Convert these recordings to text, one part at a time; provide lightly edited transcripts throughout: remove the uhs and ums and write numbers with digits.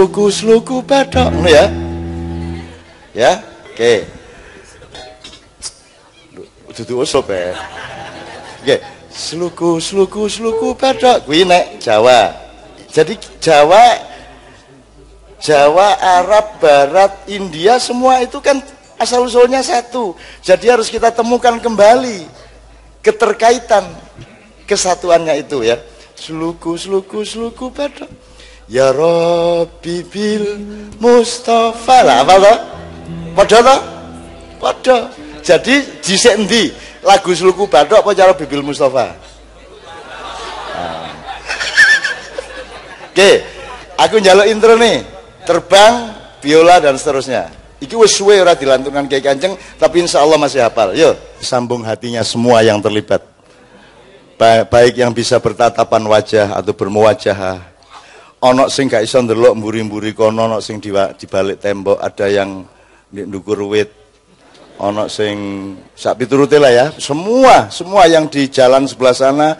Sluku bathok ya. Ya, oke. Dudu usop ya. Oke, sluku bathok kuwi nek Jawa. Jadi Jawa, Arab, Barat, India semua itu kan asal usulnya satu. Jadi harus kita temukan kembali keterkaitan kesatuannya itu ya. Sluku bathok. Ya Rabbi bil Mustafa. Lah apa toh? Padha toh? Padha. Jadi dhisik endi? Lagu sluku bathok apa cara Bibil Mustafa? Nah. Oke, aku njaluk intro nih. Terbang, biola dan seterusnya. Iki wis suwe ora dilantunkan Kiai Kanjeng, tapi insya Allah masih hafal. Yuk, sambung hatinya semua yang terlibat. Baik yang bisa bertatapan wajah atau bermuwajahah. Ono sing gak iso ndelok mburi-mburi kono, ono sing di balik tembok, ada yang ndukur wit. Ono sing sak piturute lah ya. Semua yang di jalan sebelah sana,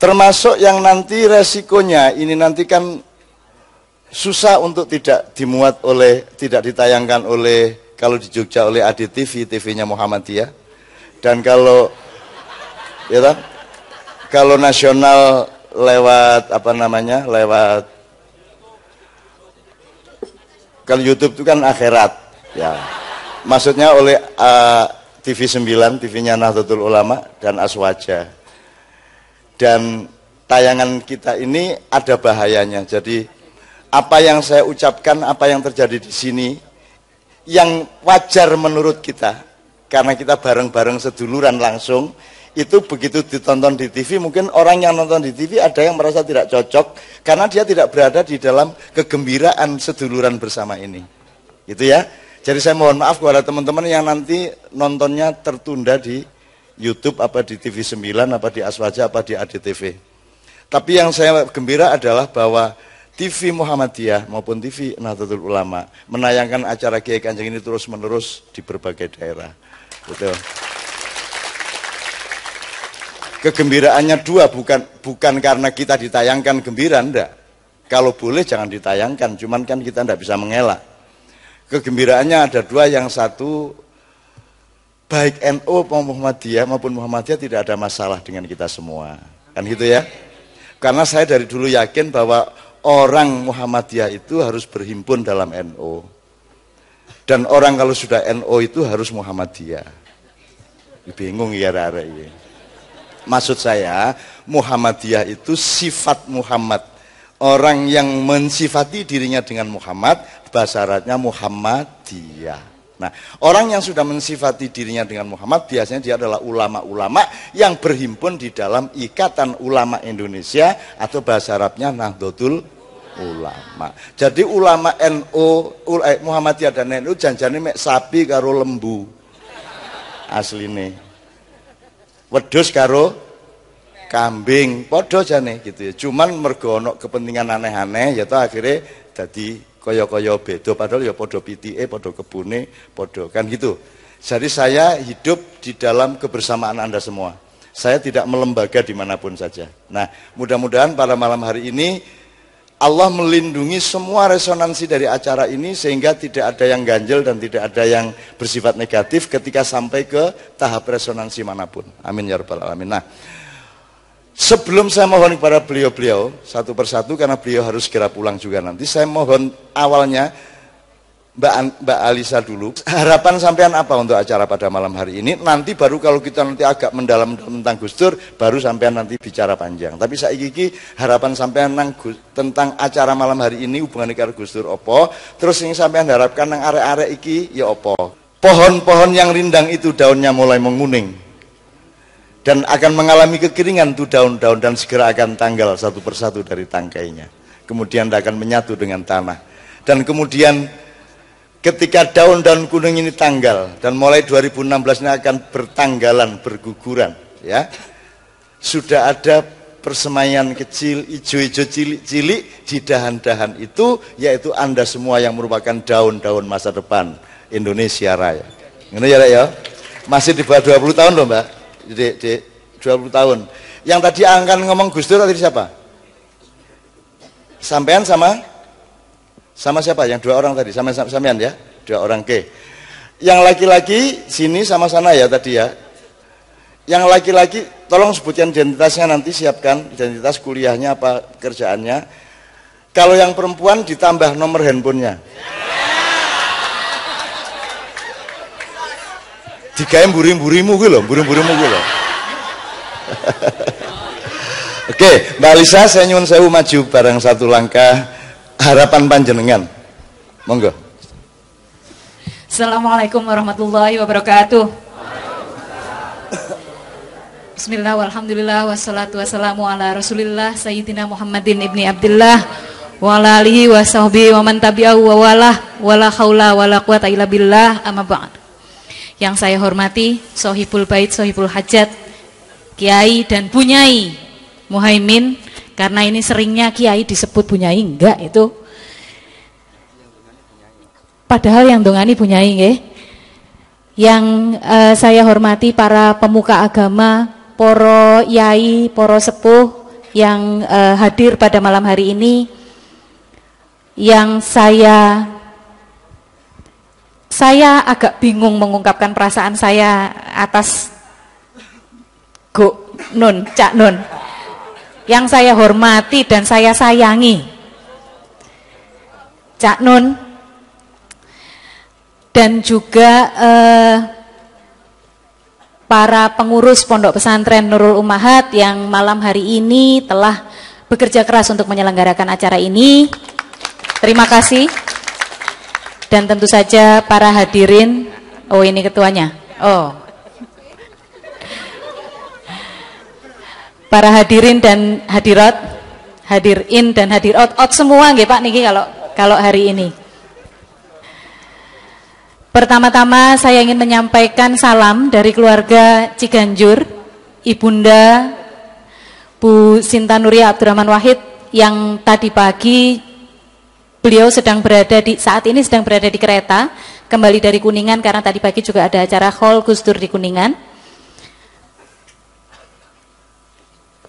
termasuk yang nanti resikonya ini nanti kan susah untuk tidak ditayangkan oleh, kalau di Jogja oleh ADTV, TV-nya Muhammadiyah, dan kalau ya kalau nasional lewat lewat kalau YouTube itu kan akhirat ya, maksudnya oleh TV 9, TV-nya Nahdlatul Ulama dan Aswaja. Dan tayangan kita ini ada bahayanya. Jadi apa yang saya ucapkan, apa yang terjadi di sini, yang wajar menurut kita, karena kita bareng-bareng seduluran langsung, itu begitu ditonton di TV, mungkin orang yang nonton di TV ada yang merasa tidak cocok, karena dia tidak berada di dalam kegembiraan seduluran bersama ini. Gitu ya. Jadi saya mohon maaf kepada teman-teman yang nanti nontonnya tertunda di YouTube, apa di TV 9, apa di Aswaja, apa di ADTV. Tapi yang saya gembira adalah bahwa TV Muhammadiyah maupun TV Nahdlatul Ulama menayangkan acara Kiai Kanjeng ini terus-menerus di berbagai daerah. Betul. Kegembiraannya dua, bukan karena kita ditayangkan gembira, enggak. Kalau boleh jangan ditayangkan, cuman kan kita enggak bisa mengelak. Kegembiraannya ada dua, yang satu baik NU maupun Muhammadiyah tidak ada masalah dengan kita semua. Kan gitu ya. Karena saya dari dulu yakin bahwa orang Muhammadiyah itu harus berhimpun dalam NU. Dan orang kalau sudah NU itu harus Muhammadiyah. Bingung ya arek ini. Maksud saya, Muhammadiyah itu sifat Muhammad. Orang yang mensifati dirinya dengan Muhammad, bahasa Arabnya Muhammadiyah. Nah, orang yang sudah mensifati dirinya dengan Muhammad, biasanya dia adalah ulama-ulama yang berhimpun di dalam Ikatan Ulama Indonesia, atau bahasa Arabnya Nahdlatul Ulama. Jadi ulama NU, Muhammadiyah dan NU janjane mek sapi karo lembu. Asline. Wedhus karo kambing, padha jane gitu ya. Cuman mergo ana kepentingan aneh-aneh ya toh akhirnya dadi kaya-kaya beda, padahal ya padha pitike, padha kebune, padha kan gitu. Jadi saya hidup di dalam kebersamaan Anda semua. Saya tidak melembaga dimanapun saja. Nah, mudah-mudahan pada malam hari ini Allah melindungi semua resonansi dari acara ini sehingga tidak ada yang ganjel dan tidak ada yang bersifat negatif ketika sampai ke tahap resonansi manapun. Amin ya rabbal alamin. Nah, sebelum saya mohon kepada beliau-beliau satu persatu, karena beliau harus segera pulang juga nanti, saya mohon awalnya Mbak Alisa dulu, harapan sampean apa untuk acara pada malam hari ini? Nanti baru kalau kita nanti agak mendalam tentang Gus Dur, baru sampean nanti bicara panjang. Tapi saiki harapan sampean tentang acara malam hari ini hubungan karo Gus Dur opo? Terus yang sampean harapkan nang arek-arek iki ya opo? Pohon-pohon yang rindang itu daunnya mulai menguning dan akan mengalami kekeringan tuh daun-daun, dan segera akan tanggal satu persatu dari tangkainya. Kemudian akan menyatu dengan tanah. Dan kemudian ketika daun-daun kuning ini tanggal, dan mulai 2016 ini akan bertanggalan, berguguran, ya, sudah ada persemaian kecil, ijo-ijo cilik-cilik di dahan-dahan itu, yaitu Anda semua yang merupakan daun-daun masa depan Indonesia Raya. Ini ya, masih di bawah 20 tahun loh Mbak, di 20 tahun. Yang tadi akan ngomong Gus Dur tadi siapa? Sampean sama Sama siapa? Yang 2 orang tadi, sama sampean ya? 2 orang, oke. Yang laki-laki sini sama sana ya tadi ya. Yang laki-laki tolong sebutkan identitasnya, nanti siapkan identitas kuliahnya apa kerjaannya. Kalau yang perempuan ditambah nomor handphonenya. Digawe mburi-mburimu gue loh, mburi-mburimu gue loh. Oke, Mbak Alisa, saya nyuwun sewu maju bareng 1 langkah. Harapan panjenengan, monggo. Assalamualaikum warahmatullahi wabarakatuh. Bismillah, walhamdulillah, wassalatu wassalamu ala rasulillah Sayyidina Muhammadin ibni Abdillah wa ala alihi wa sahbihi wa man tabi'ahu wa walah wala haula wala quwata illa billah, amma ba'd. Yang saya hormati Sohibul Bait, Sohibul Hajat, Kiai dan Bunyai Muhaimin, karena ini seringnya Kiai disebut Bunyai, enggak itu. Padahal yang dongani Bunyai nggih. Yang saya hormati para pemuka agama, poro yai, poro sepuh yang hadir pada malam hari ini. Yang saya agak bingung mengungkapkan perasaan saya atas Cak Nun yang saya hormati dan saya sayangi, Cak Nun, dan juga para pengurus Pondok Pesantren Nurul Ummahat yang malam hari ini telah bekerja keras untuk menyelenggarakan acara ini. Terima kasih. Dan tentu saja para hadirin. Oh, ini ketuanya. Oh, para hadirin dan hadirat, hadirin dan hadirat semua nggih Pak niki kalau hari ini. Pertama-tama saya ingin menyampaikan salam dari keluarga Ciganjur, Ibunda Bu Sinta Nuria Abdurrahman Wahid, yang tadi pagi beliau saat ini sedang berada di kereta kembali dari Kuningan, karena tadi pagi juga ada acara Hall Gus Dur di Kuningan.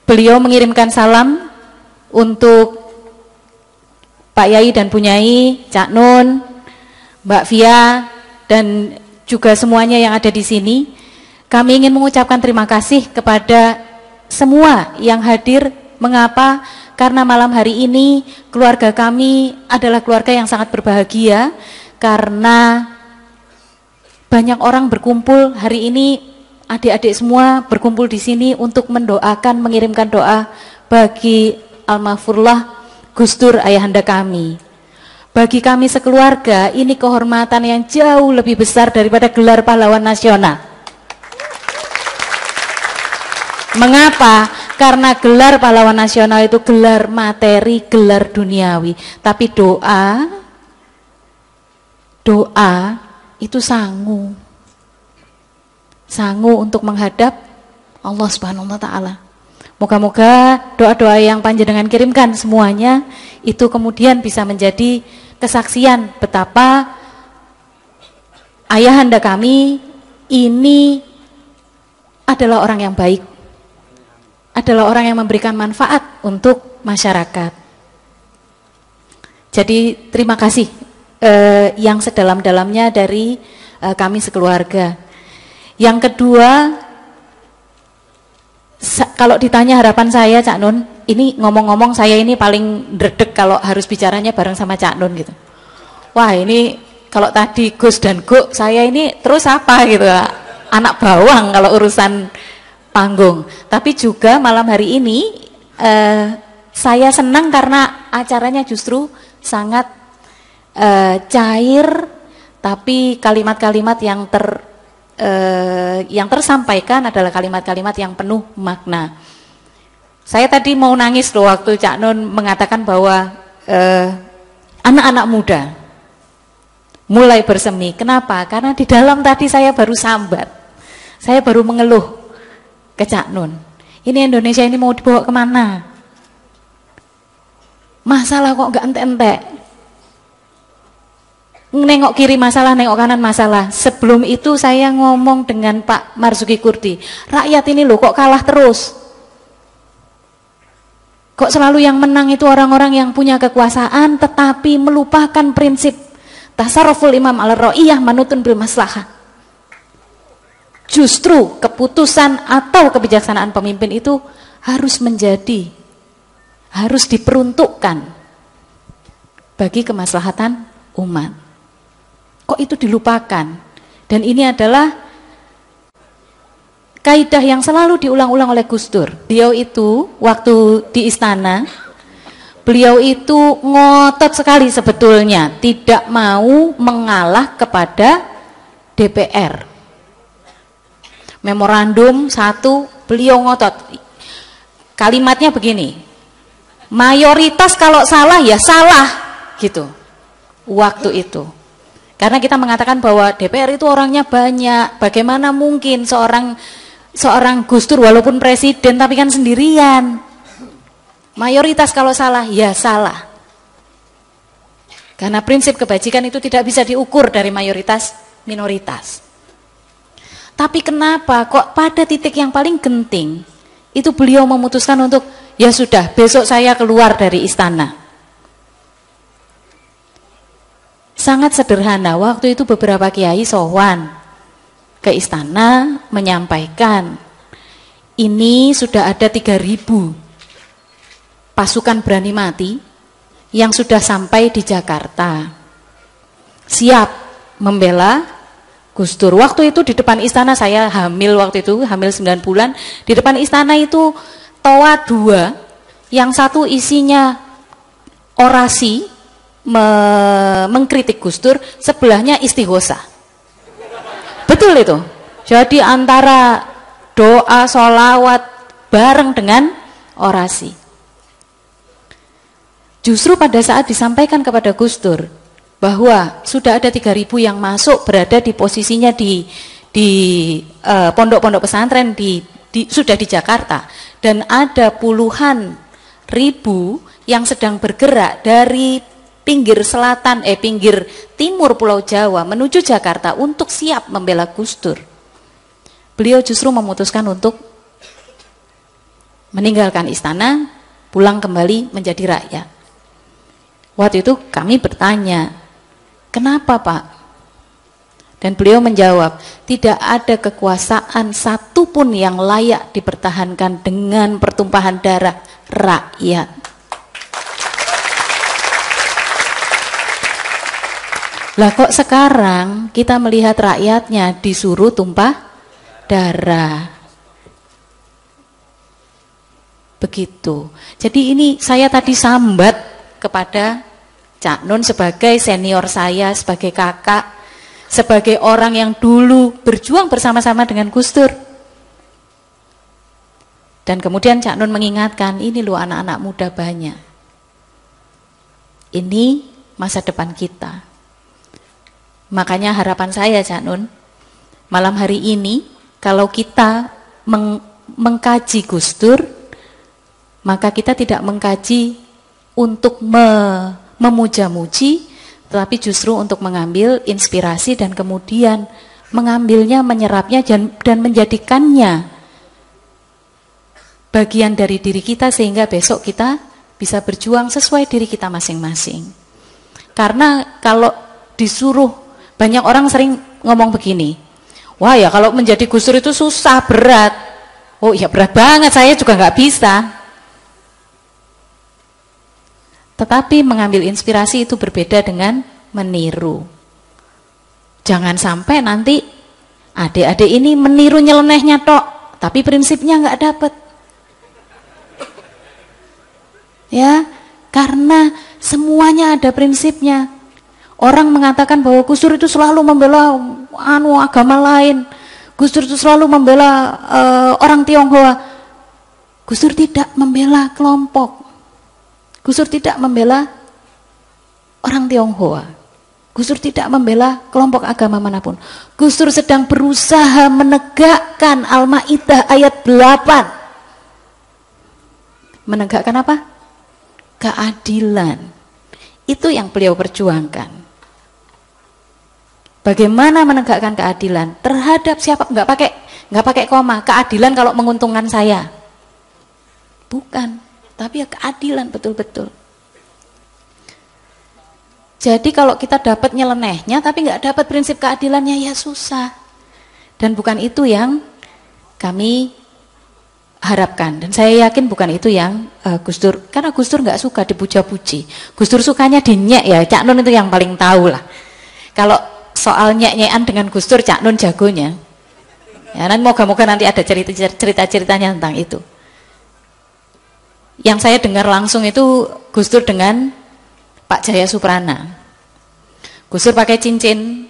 Beliau mengirimkan salam untuk Pak Yai dan Bu Nyai, Cak Nun, Mbak Via, dan juga semuanya yang ada di sini. Kami ingin mengucapkan terima kasih kepada semua yang hadir. Mengapa? Karena malam hari ini keluarga kami adalah keluarga yang sangat berbahagia, karena banyak orang berkumpul hari ini. Adik-adik semua berkumpul di sini untuk mendoakan, mengirimkan doa bagi almarhumlah Gus Dur ayahanda kami. Bagi kami sekeluarga, ini kehormatan yang jauh lebih besar daripada gelar pahlawan nasional. Mengapa? Karena gelar pahlawan nasional itu gelar materi, gelar duniawi. Tapi doa itu sangu untuk menghadap Allah Subhanahu wa taala. Moga-moga doa-doa yang panjenengan kirimkan semuanya itu kemudian bisa menjadi kesaksian betapa ayahanda kami ini adalah orang yang baik, adalah orang yang memberikan manfaat untuk masyarakat. Jadi terima kasih yang sedalam-dalamnya dari kami sekeluarga. Yang kedua, kalau ditanya harapan saya, Cak Nun, ini ngomong-ngomong saya ini paling dredeg kalau harus bicaranya bareng sama Cak Nun gitu. Wah, ini kalau tadi Gus dan Guk, saya ini terus apa gitu, anak bawang kalau urusan panggung. Tapi juga malam hari ini saya senang karena acaranya justru sangat cair, tapi kalimat-kalimat yang tersampaikan adalah kalimat-kalimat yang penuh makna. Saya tadi mau nangis loh waktu Cak Nun mengatakan bahwa anak-anak muda mulai bersemi. Kenapa? Karena di dalam tadi saya baru sambat, saya baru mengeluh ke Cak Nun. Ini Indonesia ini mau dibawa kemana? Masalah kok nggak entek-entek. Nengok kiri masalah, nengok kanan masalah. Sebelum itu saya ngomong dengan Pak Marzuki Kurdi, rakyat ini loh kok kalah terus. Kok selalu yang menang itu orang-orang yang punya kekuasaan tetapi melupakan prinsip tasarruful imam al-ra'iyah manutun bil maslahah. Justru keputusan atau kebijaksanaan pemimpin itu harus diperuntukkan bagi kemaslahatan umat. Kok itu dilupakan? Dan ini adalah kaidah yang selalu diulang-ulang oleh Gus Dur. Beliau itu waktu di istana, beliau itu ngotot sekali sebetulnya tidak mau mengalah kepada DPR. Memorandum 1, beliau ngotot. Kalimatnya begini, mayoritas kalau salah ya salah gitu. Waktu itu. Karena kita mengatakan bahwa DPR itu orangnya banyak, bagaimana mungkin seorang Gus Dur walaupun presiden tapi kan sendirian. Mayoritas kalau salah ya salah. Karena prinsip kebajikan itu tidak bisa diukur dari mayoritas minoritas. Tapi kenapa kok pada titik yang paling genting itu beliau memutuskan untuk ya sudah besok saya keluar dari istana. Sangat sederhana, waktu itu beberapa kiai sowan ke istana menyampaikan ini sudah ada 3.000 pasukan berani mati yang sudah sampai di Jakarta siap membela Gus Dur. Waktu itu di depan istana, saya hamil waktu itu, hamil 9 bulan, di depan istana itu toa 2 yang satu isinya orasi mengkritik Gus Dur, sebelahnya istighosa. Betul itu. Jadi antara doa, sholawat bareng dengan orasi. Justru pada saat disampaikan kepada Gus Dur bahwa sudah ada 3.000 yang masuk berada di posisinya di pondok-pondok pesantren sudah di Jakarta, dan ada puluhan ribu yang sedang bergerak dari pinggir timur Pulau Jawa menuju Jakarta untuk siap membela Gus Dur. Beliau justru memutuskan untuk meninggalkan istana, pulang kembali menjadi rakyat. Waktu itu kami bertanya, kenapa Pak? Dan beliau menjawab, tidak ada kekuasaan satupun yang layak dipertahankan dengan pertumpahan darah rakyat. Lah kok sekarang kita melihat rakyatnya disuruh tumpah darah. Begitu. Jadi ini saya tadi sambat kepada Cak Nun sebagai senior saya, sebagai kakak, sebagai orang yang dulu berjuang bersama-sama dengan Gus Dur. Dan kemudian Cak Nun mengingatkan, ini loh anak-anak muda banyak. Ini masa depan kita. Makanya harapan saya Cak Nun, malam hari ini kalau kita mengkaji Gus Dur, maka kita tidak mengkaji untuk memuja-muji, tetapi justru untuk mengambil inspirasi dan kemudian mengambilnya, menyerapnya dan menjadikannya bagian dari diri kita sehingga besok kita bisa berjuang sesuai diri kita masing-masing. Karena kalau disuruh, banyak orang sering ngomong begini, wah ya kalau menjadi Gus Dur itu susah, berat. Oh iya berat banget, saya juga nggak bisa. Tetapi mengambil inspirasi itu berbeda dengan meniru. Jangan sampai nanti adik-adik ini meniru nyelenehnya tok, tapi prinsipnya nggak dapet. Ya, karena semuanya ada prinsipnya. Orang mengatakan bahwa Gus Dur itu selalu membela agama lain. Gus Dur itu selalu membela orang Tionghoa. Gus Dur tidak membela kelompok. Gus Dur tidak membela orang Tionghoa. Gus Dur tidak membela kelompok agama manapun. Gus Dur sedang berusaha menegakkan Al-Maidah ayat 8. Menegakkan apa? Keadilan. Itu yang beliau perjuangkan. Bagaimana menegakkan keadilan terhadap siapa? Nggak pakai koma. Keadilan kalau menguntungkan saya. Bukan. tapi ya keadilan betul-betul. Jadi kalau kita dapat nyelenehnya tapi nggak dapat prinsip keadilannya, ya susah. Dan bukan itu yang kami harapkan, dan saya yakin bukan itu yang Gus Dur, karena Gus Dur nggak suka dipuja-puji. Gus Dur sukanya dinyek ya, Cak Nun itu yang paling tahu lah. Kalau soal nyek-nyekan dengan Gus Dur, Cak Nun jagonya. Ya, nanti moga-moga nanti ada cerita-ceritanya tentang itu. Yang saya dengar langsung itu Gus Dur dengan Pak Jaya Suprana. Gus Dur pakai cincin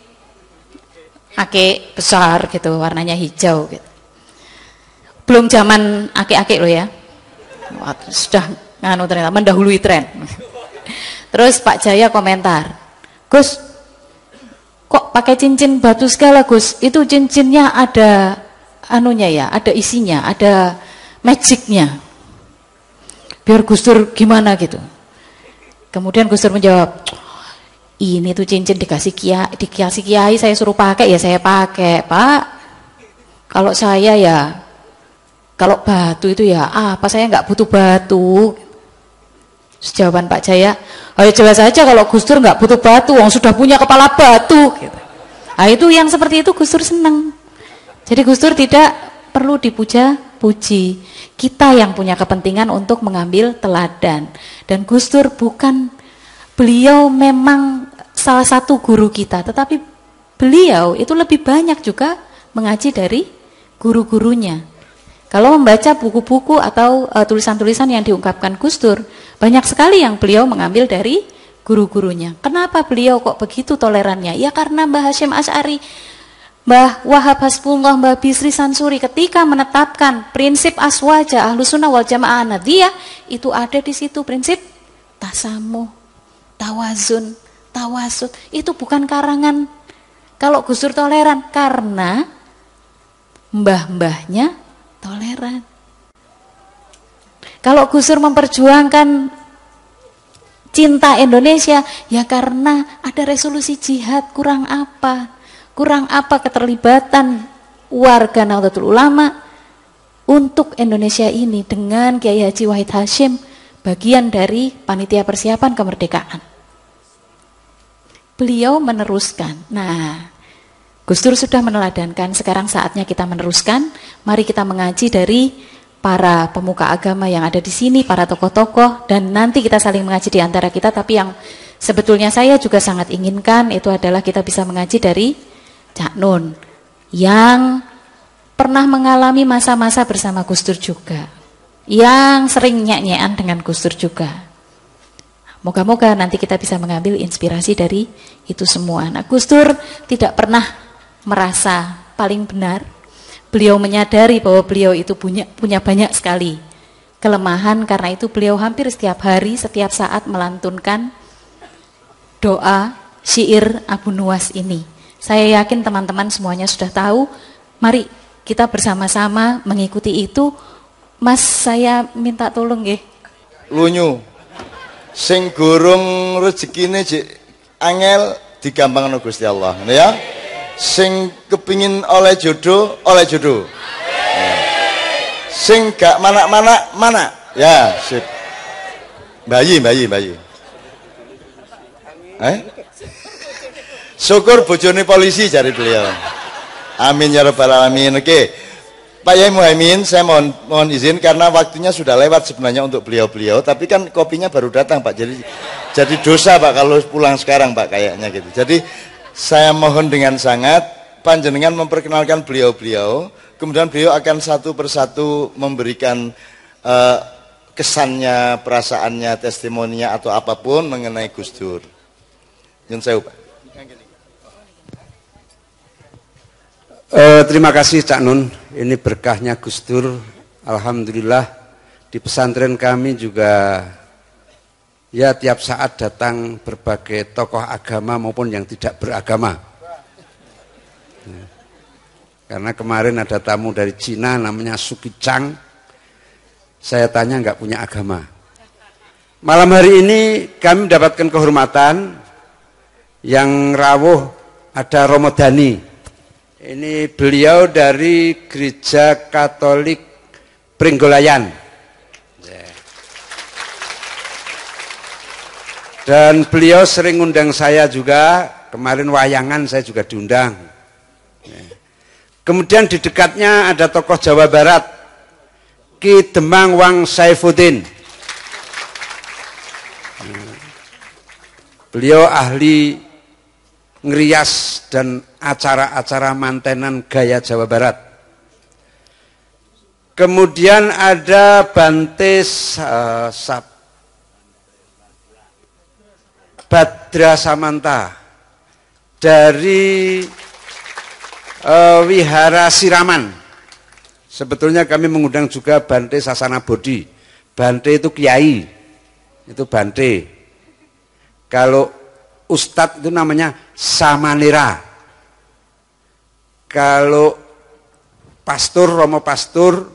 ake besar gitu, warnanya hijau gitu. Belum zaman ake-ake loh ya. Sudah nganu ternyata mendahului tren. Terus Pak Jaya komentar, "Gus, kok pakai cincin batu segala, Gus? Itu cincinnya ada anunya ya, ada isinya, ada magicnya. Biar Gus Dur gimana gitu." Kemudian Gus Dur menjawab, "Ini tuh cincin dikasih kiai, saya suruh pakai ya saya pakai, Pak. Kalau saya ya, kalau batu itu ya apa, saya nggak butuh batu." Jawaban Pak Jaya, "Ayo jelas saja kalau Gus Dur nggak butuh batu, wong sudah punya kepala batu." Gitu. Nah itu yang seperti itu Gus Dur senang. Jadi Gus Dur tidak perlu dipuja-puji. Kita yang punya kepentingan untuk mengambil teladan. Dan Gus Dur beliau memang salah satu guru kita, tetapi beliau itu lebih banyak juga mengaji dari guru-gurunya. Kalau membaca buku-buku atau tulisan-tulisan yang diungkapkan Gus Dur, banyak sekali yang beliau mengambil dari guru-gurunya. Kenapa beliau kok begitu tolerannya? Ya karena Mbah Hasyim Asy'ari, Mbah Wahab Hasbullah, Mbah Bisri Sansuri ketika menetapkan prinsip aswaja Ahlussunnah wal Jamaah Ahmadiyah, itu ada di situ prinsip tasamuh, tawazun, tawasud. Itu bukan karangan. Kalau Gus Dur toleran karena mbah-mbahnya toleran. Kalau Gus Dur memperjuangkan cinta Indonesia, ya karena ada resolusi jihad. Kurang apa? Kurang apa keterlibatan warga Nahdlatul Ulama untuk Indonesia ini dengan Kiai Haji Wahid Hasyim, bagian dari panitia persiapan kemerdekaan. Beliau meneruskan. Nah, Gus Dur sudah meneladankan, sekarang saatnya kita meneruskan. Mari kita mengaji dari para pemuka agama yang ada di sini, para tokoh-tokoh, dan nanti kita saling mengaji di antara kita. Tapi yang sebetulnya saya juga sangat inginkan itu adalah kita bisa mengaji dari Cak Nun yang pernah mengalami masa-masa bersama Gus Dur juga, yang sering nyek-nyekan dengan Gus Dur juga. Moga-moga nanti kita bisa mengambil inspirasi dari itu semua. Nah, Gus Dur tidak pernah merasa paling benar. Beliau menyadari bahwa beliau itu punya banyak sekali kelemahan, karena itu beliau hampir setiap hari, setiap saat melantunkan doa syair Abu Nuwas ini. Saya yakin teman-teman semuanya sudah tahu. Mari kita bersama-sama mengikuti itu. Mas, saya minta tolong nggih. Lunyu. Sing gurung rezekine jek angel digampangno Gusti Allah, ya. Sing kepingin oleh jodoh. Ya. Sing gak manak-manak mana? Ya, sip. Bayi. Syukur bojone polisi, cari beliau. Amin ya rabbal alamin. Oke, Pak Yai Muhaimin, saya mohon izin karena waktunya sudah lewat sebenarnya untuk beliau-beliau, tapi kan kopinya baru datang Pak, jadi dosa Pak kalau pulang sekarang Pak kayaknya gitu. Jadi saya mohon dengan sangat panjenengan memperkenalkan beliau-beliau, kemudian beliau akan satu persatu memberikan kesannya, perasaannya, testimoninya atau apapun mengenai Gus Dur. Nyun sewu Pak. Terima kasih Cak Nun, ini berkahnya Gus Dur. Alhamdulillah di pesantren kami juga ya tiap saat datang berbagai tokoh agama maupun yang tidak beragama. Karena kemarin ada tamu dari Cina namanya Suki Chang, saya tanya nggak punya agama. Malam hari ini kami mendapatkan kehormatan yang rawuh ada Romo Dani. Ini beliau dari Gereja Katolik Pringgolayan. Dan beliau sering undang saya juga, kemarin wayangan saya juga diundang. Kemudian di dekatnya ada tokoh Jawa Barat, Ki Demang Wang Saifuddin. Beliau ahli ngerias dan acara-acara mantenan gaya Jawa Barat. Kemudian ada Bante Badra Samanta dari Wihara Siraman. Sebetulnya kami mengundang juga Bante Sasana Bodhi. Bante itu kiai, itu Bante. Kalau ustadz itu namanya Samanera. Kalau pastor, Romo Pastor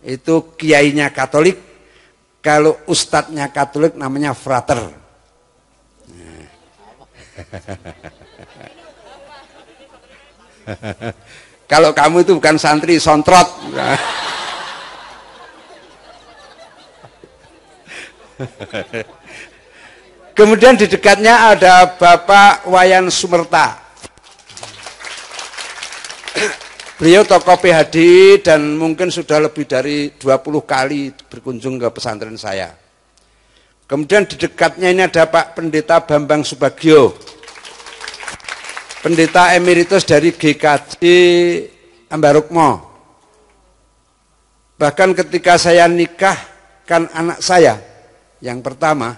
itu kiainya Katolik. Kalau ustadznya Katolik namanya Frater. Kalau kamu itu bukan santri, sontrot. Kemudian di dekatnya ada Bapak Wayan Sumerta. Beliau tokoh PhD dan mungkin sudah lebih dari 20 kali berkunjung ke pesantren saya. Kemudian di dekatnya ini ada Pak Pendeta Bambang Subagio, pendeta emeritus dari GKJ Ambarukmo. Bahkan ketika saya nikahkan anak saya yang pertama,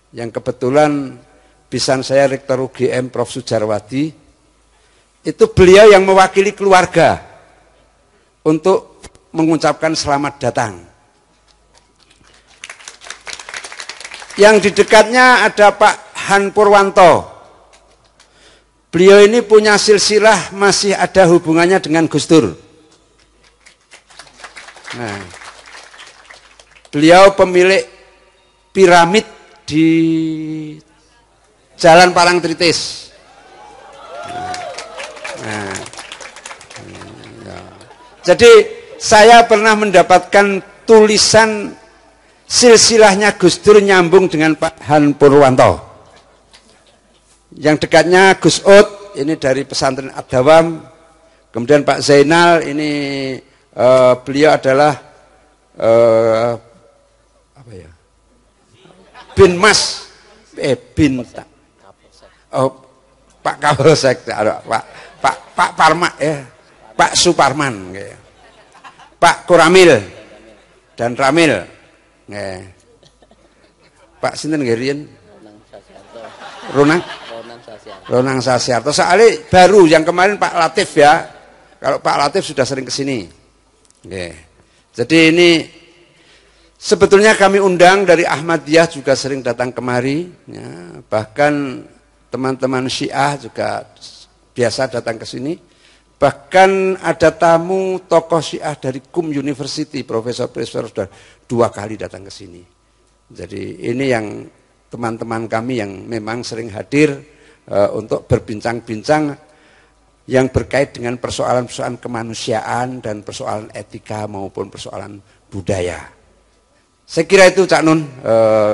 yang kebetulan bisan saya Rektor UGM Prof. Sujarwadi, itu beliau yang mewakili keluarga untuk mengucapkan selamat datang. Yang di dekatnya ada Pak Han Purwanto. Beliau ini punya silsilah masih ada hubungannya dengan Gus Dur. Nah, beliau pemilik piramid di Jalan Parangtritis. Nah, jadi saya pernah mendapatkan tulisan silsilahnya Gus Dur nyambung dengan Pak Han Purwanto. Yang dekatnya Gus Ud, ini dari pesantren Ad-Dawam. Kemudian Pak Zainal, ini beliau adalah apa ya? Bin Mas, Pak Kapolsek, Pak Parma ya, Pak Suparman, ya. Pak Kuramil dan Ramil. Pak sinten nggih riyen? Ronang Sasiarto. Soalnya baru yang kemarin Pak Latif ya. Kalau Pak Latif sudah sering ke sini. Jadi ini sebetulnya kami undang dari Ahmadiyah juga sering datang kemari. Ya, bahkan teman-teman Syiah juga biasa datang ke sini. Bahkan ada tamu tokoh Syiah dari KUM University, Profesor sudah 2 kali datang ke sini. Jadi ini yang teman-teman kami yang memang sering hadir untuk berbincang-bincang yang berkait dengan persoalan-persoalan kemanusiaan dan persoalan etika maupun persoalan budaya. Saya kira itu Cak Nun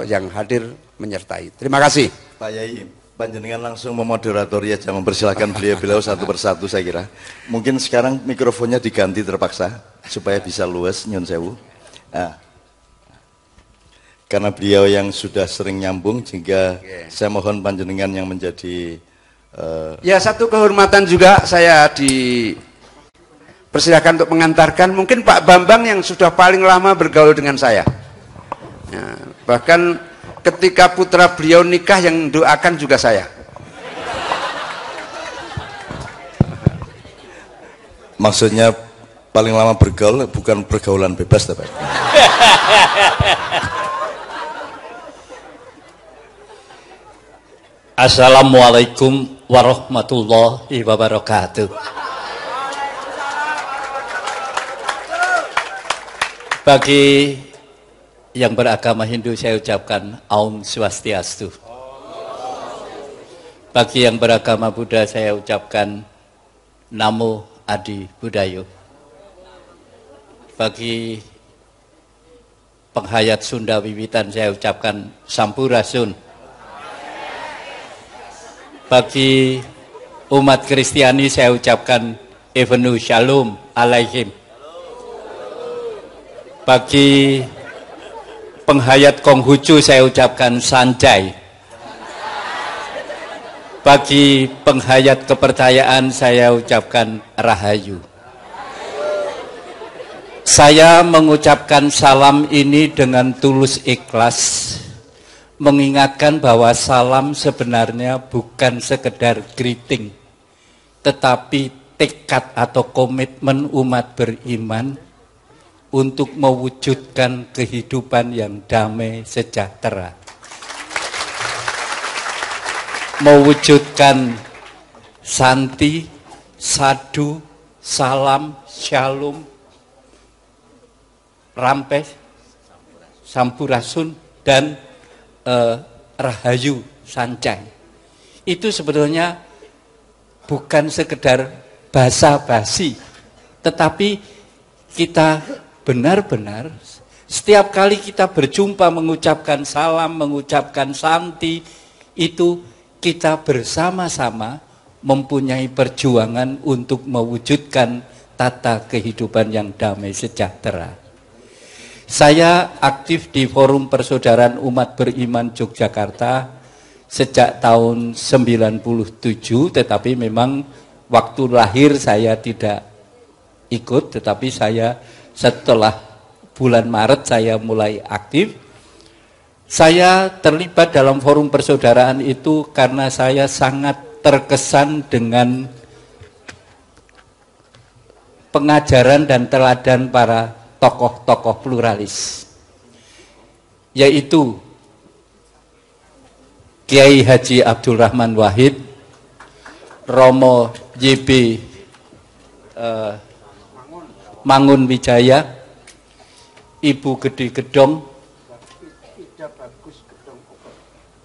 yang hadir menyertai. Terima kasih. Pak Yai, panjenengan langsung memoderatori aja, mempersilahkan beliau-beliau satu persatu saya kira. Mungkin sekarang mikrofonnya diganti terpaksa supaya bisa luas, nyun sewu. Nah, karena beliau yang sudah sering nyambung, sehingga saya mohon panjenengan yang menjadi ya, satu kehormatan juga saya dipersilakan untuk mengantarkan mungkin Pak Bambang yang sudah paling lama bergaul dengan saya. Ya, bahkan ketika putra beliau nikah yang doakan juga saya. Maksudnya paling lama bergaul bukan pergaulan bebas, Pak. Assalamualaikum warahmatullahi wabarakatuh. Bagi yang beragama Hindu saya ucapkan Aum Swastiastu. Bagi yang beragama Buddha saya ucapkan Namo Adi Buddhayo. Bagi penghayat Sunda Wiwitan saya ucapkan Sampurasun Bagi umat Kristiani saya ucapkan Evenu Shalom Alaihim. Bagi penghayat Konghucu saya ucapkan Sanjay. Bagi penghayat kepercayaan saya ucapkan Rahayu. Saya mengucapkan salam ini dengan tulus ikhlas, mengingatkan bahwa salam sebenarnya bukan sekedar greeting, tetapi tekad atau komitmen umat beriman untuk mewujudkan kehidupan yang damai sejahtera, mewujudkan santi, sadu, salam, shalom, rampes, sampurasun, dan Rahayu Sancai. Itu sebetulnya bukan sekedar basa-basi, tetapi kita benar-benar setiap kali kita berjumpa mengucapkan salam, mengucapkan santi, itu kita bersama-sama mempunyai perjuangan untuk mewujudkan tata kehidupan yang damai sejahtera. Saya aktif di Forum Persaudaraan Umat Beriman Yogyakarta sejak tahun 97, tetapi memang waktu lahir saya tidak ikut, tetapi saya setelah bulan Maret saya mulai aktif. Saya terlibat dalam Forum Persaudaraan itu karena saya sangat terkesan dengan pengajaran dan teladan para tokoh-tokoh pluralis, yaitu Kiai Haji Abdul Rahman Wahid, Romo YB Mangun Wijaya, Ibu Gede Gedong,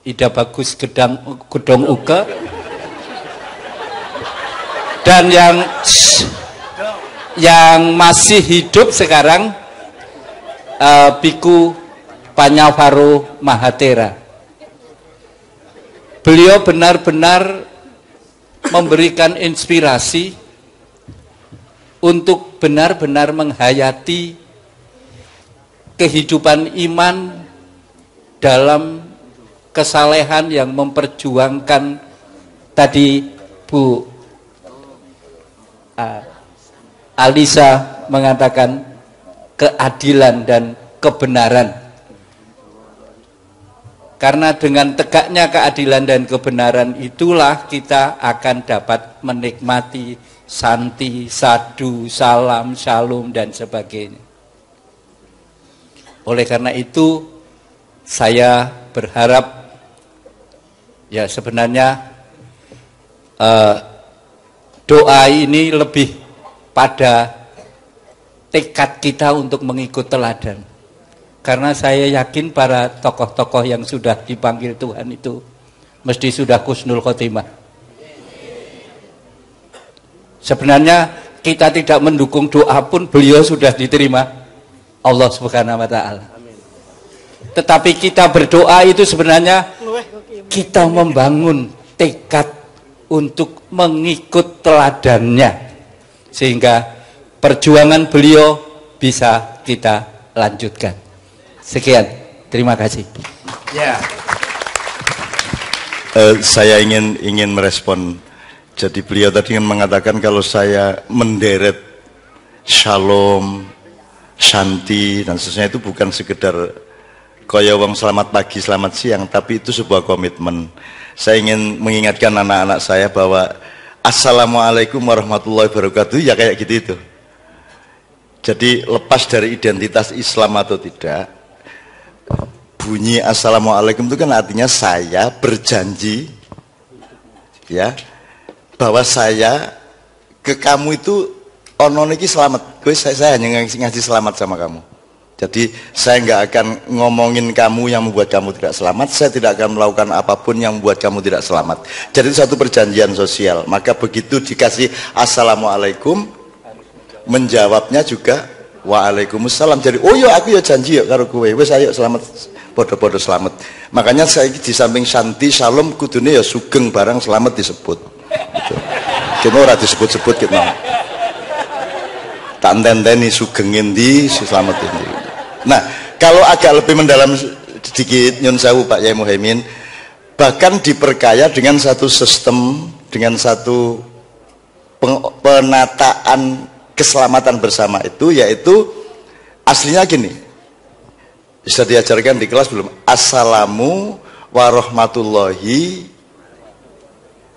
Ida Bagus Gedong Uke, dan yang masih hidup sekarang Biku Panyavaru Mahatera. Beliau benar-benar memberikan inspirasi untuk benar-benar menghayati kehidupan iman dalam kesalehan yang memperjuangkan tadi Bu Alisa mengatakan keadilan dan kebenaran. Karena dengan tegaknya keadilan dan kebenaran itulah kita akan dapat menikmati santi, sadu, salam, shalom, dan sebagainya. Oleh karena itu saya berharap, ya sebenarnya doa ini lebih pada tekad kita untuk mengikut teladan. Karena saya yakin para tokoh-tokoh yang sudah dipanggil Tuhan itu mesti sudah husnul khotimah. Sebenarnya kita tidak mendukung doa pun beliau sudah diterima Allah Subhanahu wa taala. Tetapi kita berdoa itu sebenarnya kita membangun tekad untuk mengikut teladannya, sehingga perjuangan beliau bisa kita lanjutkan. Sekian, terima kasih. Ya. Saya ingin merespon. Jadi beliau tadi mengatakan kalau saya menderet shalom, shanti dan seterusnya itu bukan sekedar kaya wong selamat pagi, selamat siang, tapi itu sebuah komitmen. Saya ingin mengingatkan anak-anak saya bahwa Assalamualaikum warahmatullahi wabarakatuh, ya kayak gitu itu. Jadi lepas dari identitas Islam atau tidak, bunyi Assalamualaikum itu kan artinya saya berjanji, ya, bahwa saya ke kamu itu ono niki selamat. Saya hanya ngasih selamat sama kamu. Jadi saya nggak akan ngomongin kamu yang membuat kamu tidak selamat. Saya tidak akan melakukan apapun yang membuat kamu tidak selamat. Jadi itu satu perjanjian sosial. Maka begitu dikasih Assalamualaikum, menjawabnya juga Waalaikumsalam. Jadi oh yo aku ya janji yo karo kowe. Wes ayo selamat podo-podo selamat. Makanya saya di samping Santi Shalom kudune ya Sugeng barang selamat disebut. Gitu. Kita ora disebut-sebut gitu. Tak enten-enteni Sugeng endi, selamat endi. Nah, kalau agak lebih mendalam sedikit nyun sewu Pak Yai Muhaimin, bahkan diperkaya dengan satu sistem, dengan satu penataan keselamatan bersama itu, yaitu aslinya gini, bisa diajarkan di kelas belum? Assalamu warahmatullahi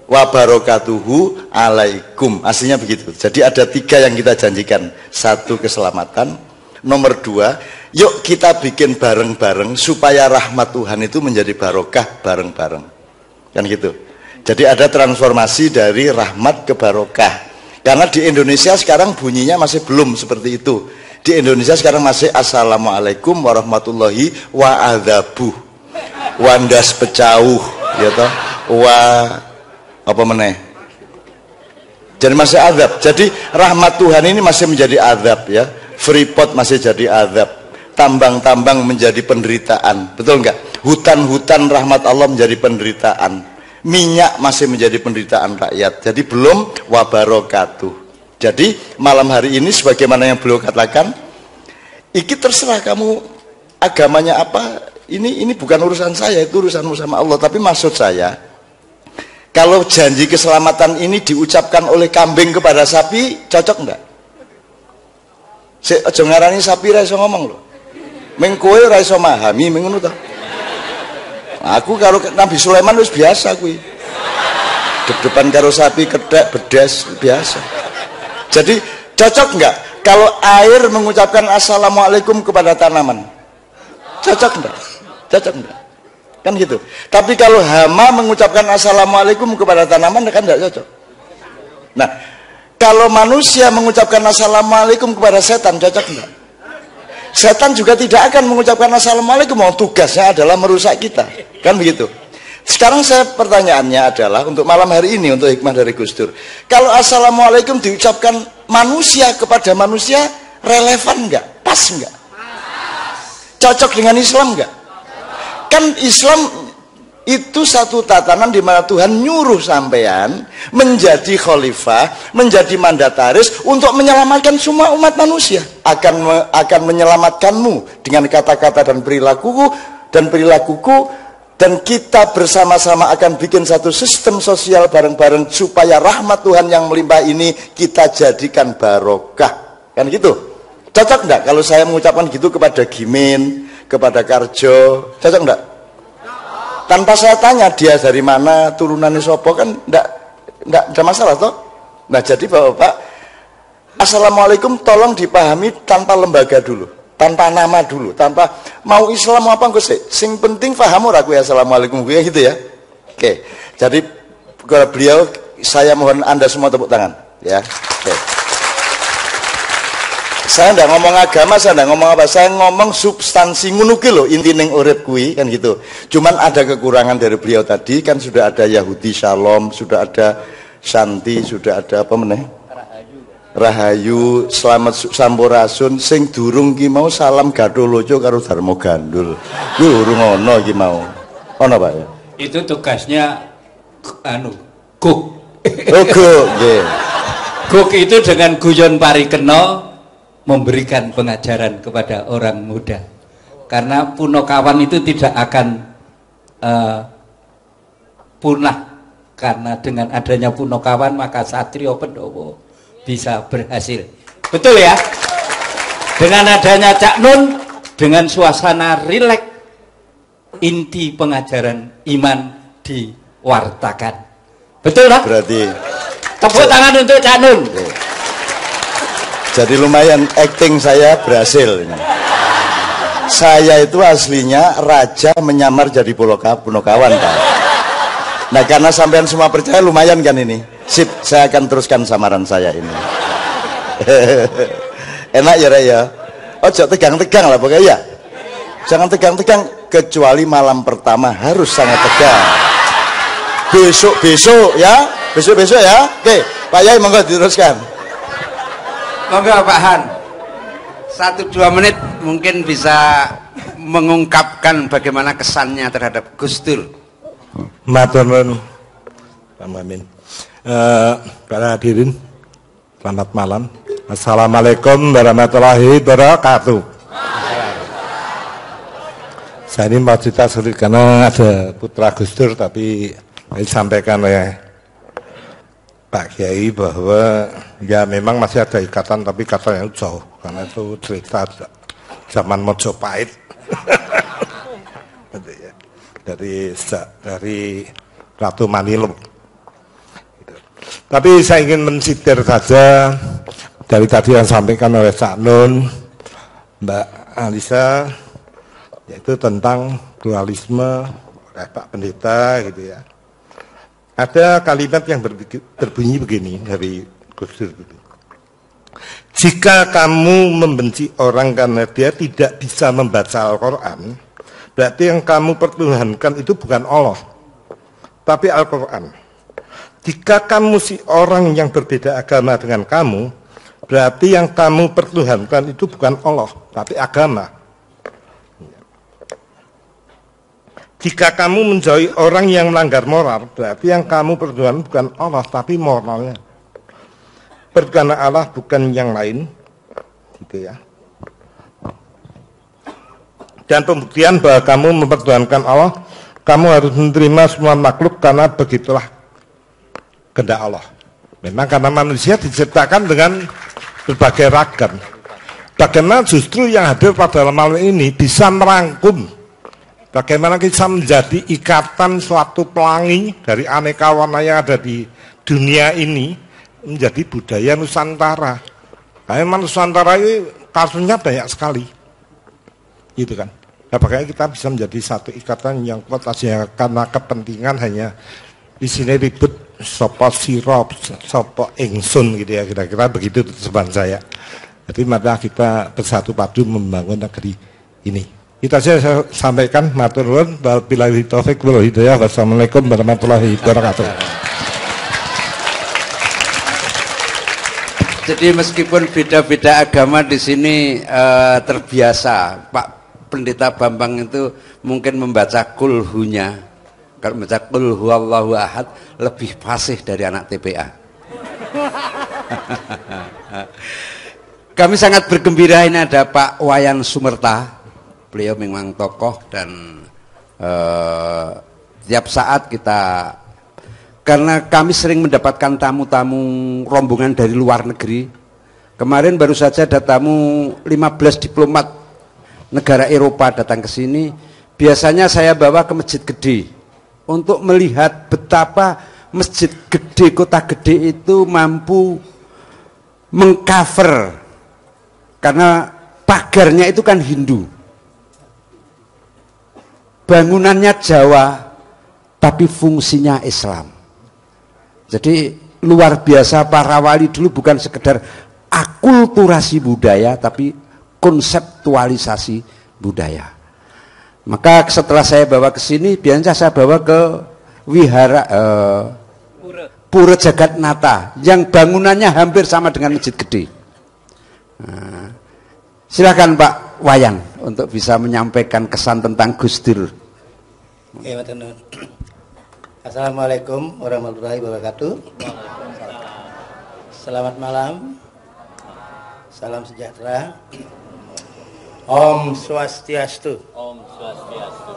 wabarakatuhu alaikum. Aslinya begitu. Jadi ada 3 yang kita janjikan. 1 keselamatan. Nomor 2, yuk kita bikin bareng-bareng supaya rahmat Tuhan itu menjadi barokah bareng-bareng. Kan gitu. Jadi ada transformasi dari rahmat ke barokah. Karena di Indonesia sekarang bunyinya masih belum seperti itu. Di Indonesia sekarang masih assalamualaikum warahmatullahi wa'adzabuh. Wandas pecauh, ya toh. Apa meneh? Jadi masih azab. Jadi rahmat Tuhan ini masih menjadi azab ya. Freeport masih jadi azab. Tambang-tambang menjadi penderitaan. Betul enggak? Hutan-hutan rahmat Allah menjadi penderitaan. Minyak masih menjadi penderitaan rakyat. Jadi belum wabarakatuh. Jadi malam hari ini sebagaimana yang beliau katakan, iki terserah kamu agamanya apa. Ini bukan urusan saya, itu urusanmu sama Allah. Tapi maksud saya, kalau janji keselamatan ini diucapkan oleh kambing kepada sapi, cocok enggak? Aja ngarani sapi ra iso ngomong lho. Ming kowe ra iso memahami ming ngono to. Aku karo Nabi Sulaiman wis biasa kuwi. Depan karo sapi kedek bedes biasa. Jadi cocok enggak kalau air mengucapkan assalamualaikum kepada tanaman? Cocok enggak? Cocok enggak? Kan gitu. Tapi kalau hama mengucapkan assalamualaikum kepada tanaman kan enggak cocok. Nah, kalau manusia mengucapkan assalamualaikum kepada setan cocok enggak? Setan juga tidak akan mengucapkan assalamualaikum, tugasnya adalah merusak kita. Kan begitu. Sekarang pertanyaannya adalah untuk malam hari ini, untuk hikmah dari Gus Dur, kalau assalamualaikum diucapkan manusia kepada manusia, relevan enggak? Pas enggak? Cocok dengan Islam enggak? Kan Islam itu satu tatanan di mana Tuhan nyuruh sampean menjadi khalifah, menjadi mandataris untuk menyelamatkan semua umat manusia. Akan menyelamatkanmu dengan kata-kata dan perilakuku, dan kita bersama-sama akan bikin satu sistem sosial bareng-bareng supaya rahmat Tuhan yang melimpah ini kita jadikan barokah. Kan gitu. Cocok enggak kalau saya mengucapkan gitu kepada Gimin, kepada Karjo? Cocok enggak? Tanpa saya tanya dia dari mana, turunannya sopo, kan enggak ada masalah toh. Nah, jadi Bapak-bapak, assalamualaikum tolong dipahami tanpa lembaga dulu, tanpa nama dulu, tanpa mau Islam apa enggak sih. Sing penting paham ora kuwi assalamualaikum kuwi gitu ya. Oke. Jadi kepada beliau saya mohon Anda semua tepuk tangan ya. Oke. Saya enggak ngomong agama, saya enggak ngomong apa, saya ngomong substansi ngono ki lho, inti ning urip kuwi kan gitu. Cuman ada kekurangan dari beliau tadi, kan sudah ada Yahudi Shalom, sudah ada Santi, sudah ada apa meneh? Rahayu, selamat sampurasun, sing durung ki mau salam gadolojo karo Darmo Gandul. Kuwi urung ana iki mau. Ana Pak ya? Itu tugasnya Guk. Oh, Guk, nggih. Guk itu dengan guyon parikena memberikan pengajaran kepada orang muda. Karena Punokawan itu tidak akan punah, karena dengan adanya Punokawan maka Satrio Pendowo bisa berhasil. Betul ya? Dengan adanya Cak Nun, dengan suasana rileks, inti pengajaran iman diwartakan. Betul lah? Berarti tepuk tangan untuk Cak Nun. Jadi lumayan acting saya berhasil ini. Saya itu aslinya raja menyamar jadi Punokawan Pak. Nah, karena sampean semua percaya lumayan kan ini. Sip, saya akan teruskan samaran saya ini. Enak ya Raya? Ojo tegang-tegang lah pokoknya ya. Jangan tegang-tegang, kecuali malam pertama harus sangat tegang. Besok-besok ya. Besok-besok ya. Oke, Pak Yai monggo diteruskan. Monggo Pak Han. 1-2 menit mungkin bisa mengungkapkan bagaimana kesannya terhadap Gus Dur. Matur nuwun, Pak Muhammad. Para hadirin, selamat malam. Assalamualaikum warahmatullahi wabarakatuh. Saya ini mau cerita sedikit karena ada putra Gus Dur, tapi disampaikan oleh Pak Kiai bahwa ya memang masih ada ikatan, tapi ikatan yang jauh karena itu cerita zaman Mojopahit. dari Ratu Manilo. Tapi saya ingin mensitir saja dari tadi yang disampaikan oleh Cak Nun, Mbak Alisa, yaitu tentang pluralisme oleh Pak Pendeta gitu ya. Ada kalimat yang berbunyi begini dari Gus Dur. Jika kamu membenci orang karena dia tidak bisa membaca Al-Quran, berarti yang kamu pertuhankan itu bukan Allah, tapi Al-Quran. Jika kamu si orang yang berbeda agama dengan kamu, berarti yang kamu pertuhankan itu bukan Allah, tapi agama. Jika kamu menjauhi orang yang melanggar moral, berarti yang kamu pertuhankan bukan Allah, tapi moralnya. Pertuhankan Allah bukan yang lain, gitu ya. Dan pembuktian bahwa kamu mempertuhankan Allah, kamu harus menerima semua makhluk karena begitulah kehendak Allah. Memang karena manusia diciptakan dengan berbagai ragam. Bagaimana justru yang hadir pada malam ini bisa merangkum bagaimana kita menjadi ikatan suatu pelangi dari aneka warna yang ada di dunia ini menjadi budaya Nusantara. Karena Nusantara ini kasusnya banyak sekali. Gitu kan. Nah, makanya kita bisa menjadi satu ikatan yang kuat aja karena kepentingan hanya di sini ribut sopo sirop, sopo ingsun gitu ya, kira-kira begitu teman saya. Jadi mari kita bersatu padu membangun negeri ini. Itu saja saya sampaikan. Matur nuwun, wabillahi taufik wal hidayah. Wassalamualaikum warahmatullahi wabarakatuh. Jadi meskipun beda-beda agama di sini terbiasa, Pak Pendeta Bambang itu mungkin membaca kulhunya. Kalau membaca kul huwallahu ahad lebih fasih dari anak TPA. Kami sangat bergembira ini ada Pak Wayan Sumerta. Beliau memang tokoh dan tiap saat kita, karena kami sering mendapatkan tamu-tamu rombongan dari luar negeri. Kemarin baru saja ada tamu 15 diplomat negara Eropa datang ke sini. Biasanya saya bawa ke masjid gede untuk melihat betapa masjid gede, kota gede itu mampu mengcover, karena pagarnya itu kan Hindu, bangunannya Jawa, tapi fungsinya Islam. Jadi luar biasa para wali dulu bukan sekedar akulturasi budaya, tapi konseptualisasi budaya. Maka setelah saya bawa ke sini, biasanya saya bawa ke wihara Pura Jagatnata yang bangunannya hampir sama dengan masjid gede. Nah, silakan Pak Wayan untuk bisa menyampaikan kesan tentang Gus Dur. Assalamualaikum warahmatullahi wabarakatuh. Selamat malam. Salam sejahtera. Om Swastiastu. Om Swastiastu.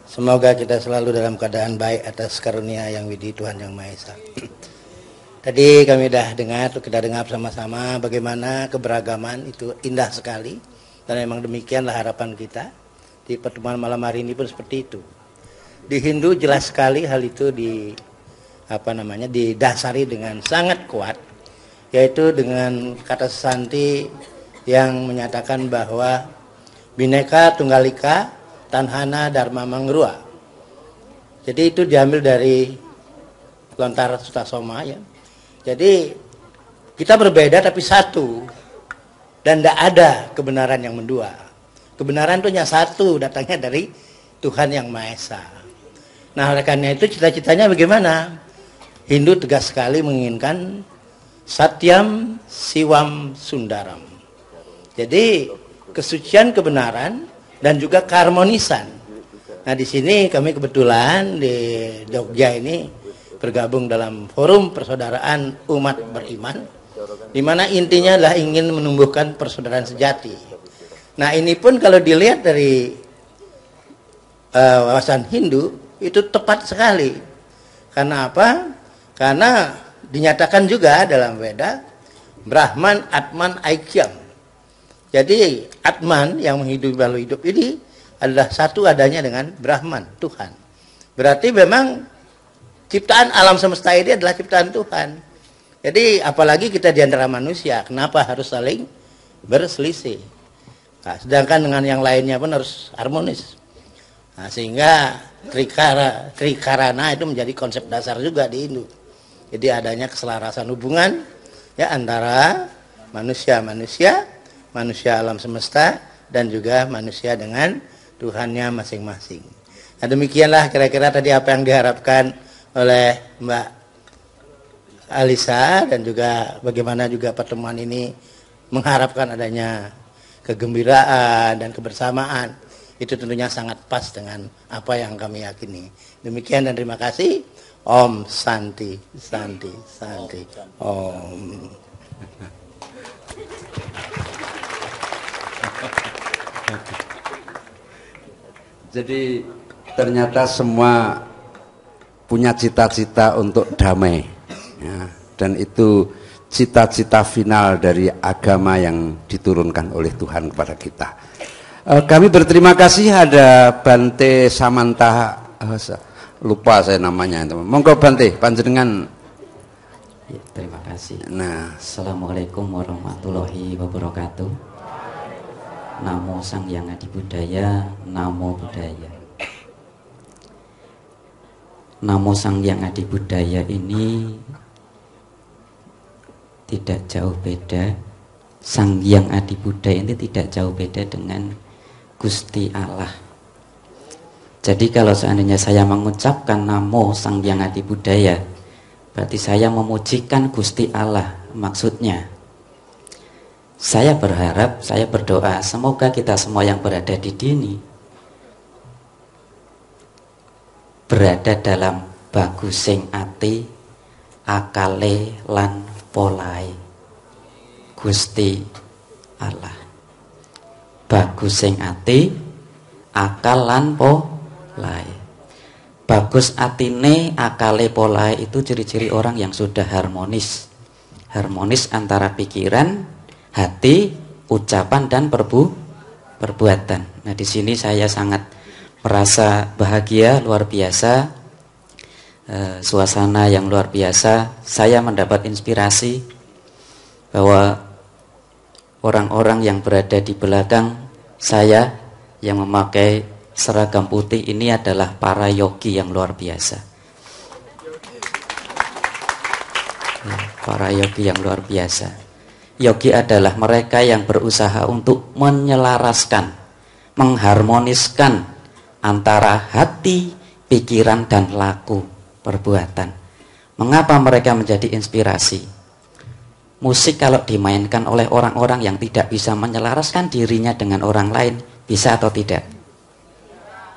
Semoga kita selalu dalam keadaan baik atas karunia yang widi Tuhan Yang Maha Esa. Tadi kami kita dengar sama-sama bagaimana keberagaman itu indah sekali, dan memang demikianlah harapan kita di pertemuan malam hari ini pun seperti itu. Di Hindu jelas sekali hal itu didasari dengan sangat kuat, yaitu dengan kata sesanti yang menyatakan bahwa Bhinneka Tunggal Ika Tanhana Dharma Mangrua. Jadi itu diambil dari Lontar Sutasoma ya. Jadi kita berbeda tapi satu, dan tidak ada kebenaran yang mendua. Kebenaran itu hanya satu, datangnya dari Tuhan Yang Maha Esa. Nah, oleh karena itu cita-citanya bagaimana? Hindu tegas sekali menginginkan Satyam Siwam Sundaram. Jadi kesucian kebenaran dan juga keharmonisan. Nah, di sini kami kebetulan di Jogja ini bergabung dalam forum persaudaraan umat beriman, di mana intinya adalah ingin menumbuhkan persaudaraan sejati. Nah, ini pun kalau dilihat dari wawasan Hindu itu tepat sekali. Karena apa? Karena dinyatakan juga dalam Veda, Brahman, Atman, Aikyam. Jadi Atman yang menghidupi makhluk hidup ini adalah satu adanya dengan Brahman, Tuhan. Berarti memang ciptaan alam semesta ini adalah ciptaan Tuhan. Jadi apalagi kita di antara manusia, kenapa harus saling berselisih? Nah, sedangkan dengan yang lainnya pun harus harmonis. Nah, sehingga trikarana itu menjadi konsep dasar juga di Hindu. Jadi adanya keselarasan hubungan ya antara manusia alam semesta dan juga manusia dengan Tuhannya masing-masing. Nah, demikianlah kira-kira tadi apa yang diharapkan oleh Mbak Alisa, dan juga bagaimana juga pertemuan ini mengharapkan adanya kegembiraan dan kebersamaan. Itu tentunya sangat pas dengan apa yang kami yakini. Demikian dan terima kasih. Om Santi, Santi, Santi. Om. Jadi ternyata semua punya cita-cita untuk damai ya, dan itu cita-cita final dari agama yang diturunkan oleh Tuhan kepada kita. Kami berterima kasih ada Bante Samanta, lupa saya namanya. Monggo Bante, panjenengan. Ya, terima kasih. Nah, Assalamualaikum warahmatullahi wabarakatuh. Namo Sang Hyang Adi Budaya, Namo Buddhaya. Namo Sang Hyang Adi Budaya ini tidak jauh beda. Sang Hyang Adi Budaya ini tidak jauh beda dengan Gusti Allah. Jadi kalau seandainya saya mengucapkan Namo Sang Hyang Adi Budaya, berarti saya memujikan Gusti Allah. Maksudnya saya berharap, saya berdoa semoga kita semua yang berada di sini berada dalam bagusing ati, akale lan polai Gusti Allah. Bagusing ati, akal lan polai. Bagus atine, akale polai itu ciri-ciri orang yang sudah harmonis. Harmonis antara pikiran, hati, ucapan dan perbuatan. Nah, di sini saya sangat merasa bahagia luar biasa, suasana yang luar biasa. Saya mendapat inspirasi bahwa orang-orang yang berada di belakang saya yang memakai seragam putih ini adalah para yogi yang luar biasa. Para yogi yang luar biasa. Yogi adalah mereka yang berusaha untuk menyelaraskan, mengharmoniskan antara hati, pikiran, dan laku, perbuatan. Mengapa mereka menjadi inspirasi? Musik kalau dimainkan oleh orang-orang yang tidak bisa menyelaraskan dirinya dengan orang lain, bisa atau tidak?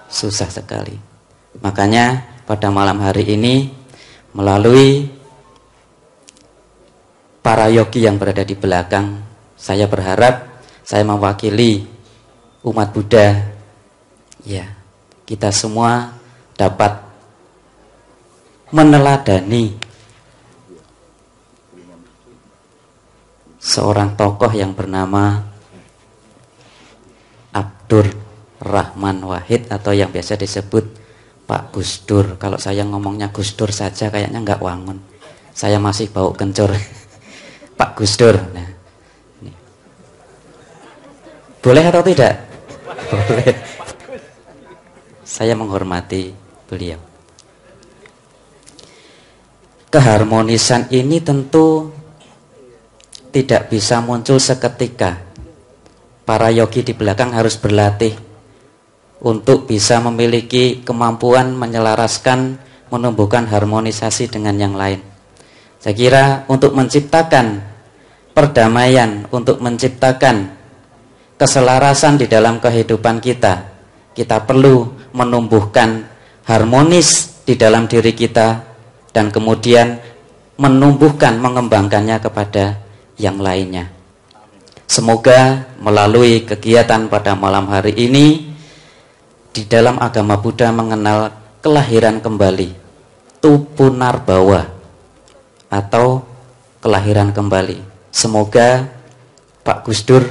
Susah sekali. Makanya pada malam hari ini, melalui para yogi yang berada di belakang, saya berharap saya mewakili umat Buddha, ya, kita semua dapat meneladani seorang tokoh yang bernama Abdur Rahman Wahid atau yang biasa disebut Pak Gus Dur. Kalau saya ngomongnya Gus Dur saja kayaknya nggak wangun. Saya masih bau kencur. Pak Gus Dur. Nah, ini. Boleh atau tidak? Boleh. Saya menghormati beliau. Keharmonisan ini tentu tidak bisa muncul seketika. Para yogi di belakang harus berlatih untuk bisa memiliki kemampuan menyelaraskan, menumbuhkan harmonisasi dengan yang lain. Saya kira untuk menciptakan perdamaian, untuk menciptakan keselarasan di dalam kehidupan kita. Kita perlu menumbuhkan harmonis di dalam diri kita dan kemudian menumbuhkan, mengembangkannya kepada yang lainnya. Semoga melalui kegiatan pada malam hari ini di dalam agama Buddha mengenal kelahiran kembali, tupunarbawa atau kelahiran kembali. Semoga Pak Gus Dur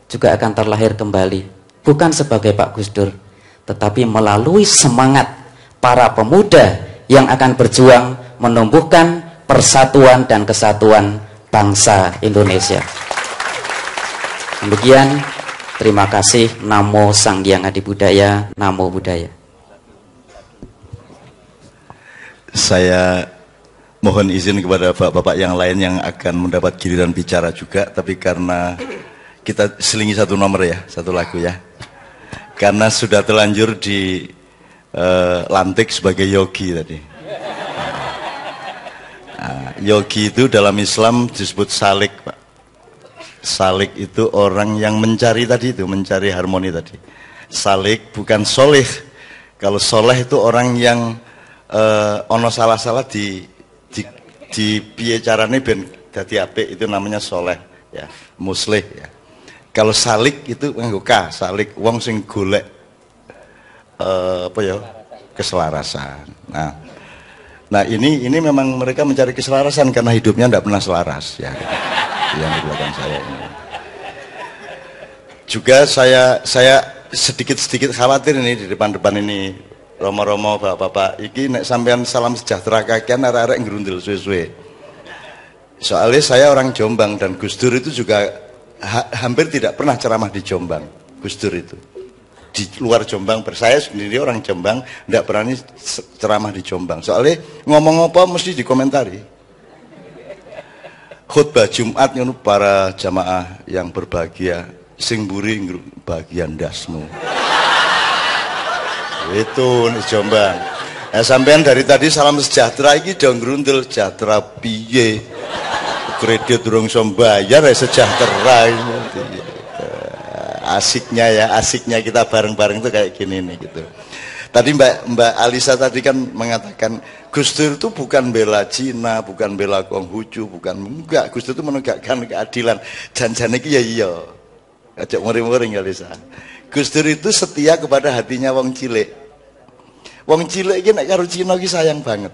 juga akan terlahir kembali, bukan sebagai Pak Gus Dur, tetapi melalui semangat para pemuda yang akan berjuang menumbuhkan persatuan dan kesatuan bangsa Indonesia. Demikian, terima kasih. Namo Sang Hyang Adi Budaya, Namo Buddhaya. Saya mohon izin kepada bapak-bapak yang lain yang akan mendapat giliran bicara juga, tapi karena kita selingi satu nomor ya, satu lagu ya. Karena sudah terlanjur di lantik sebagai yogi tadi. Nah, yogi itu dalam Islam disebut salik, Pak. Salik itu orang yang mencari tadi itu, mencari harmoni tadi. Salik bukan soleh. Kalau soleh itu orang yang ono salah-salah di piye carane ben dadi apik, itu namanya soleh ya, muslih ya. Kalau salik itu nganggo ka, salik wong sing golek apa ya, keselarasan. Nah ini memang mereka mencari keselarasan karena hidupnya tidak pernah selaras ya. Yang di belakang saya ini. Juga saya sedikit khawatir ini di depan ini, Romo-romo bapak-bapak iki nek sampean salam sejahtera kakean arek-arek ngrundel suwe-suwe. Soalnya saya orang Jombang dan Gus Dur itu juga hampir tidak pernah ceramah di Jombang. Gus Dur itu di luar Jombang, saya sendiri orang Jombang tidak berani ceramah di Jombang. Soalnya ngomong apa mesti dikomentari. Khutbah Jumat ngono, para jamaah yang berbahagia, sing mburi bagian dasmu. Itu nih Jombang. Nah, sampean dari tadi salam sejahtera iki dong grundel sejahtera piye? Kredit durung iso bayar ya sejahtera ini. Asiknya kita bareng-bareng tuh kayak gini nih gitu. Tadi Mbak Alisa tadi kan mengatakan Gus Dur itu bukan bela Cina, bukan bela Konghucu, enggak. Gus Dur itu menegakkan keadilan. Janjane iki ya iya. Ajak muring-muring Alisa. Gus Dur itu setia kepada hatinya wong cilik. Wong cilik iki nek karo Cina iki sayang banget.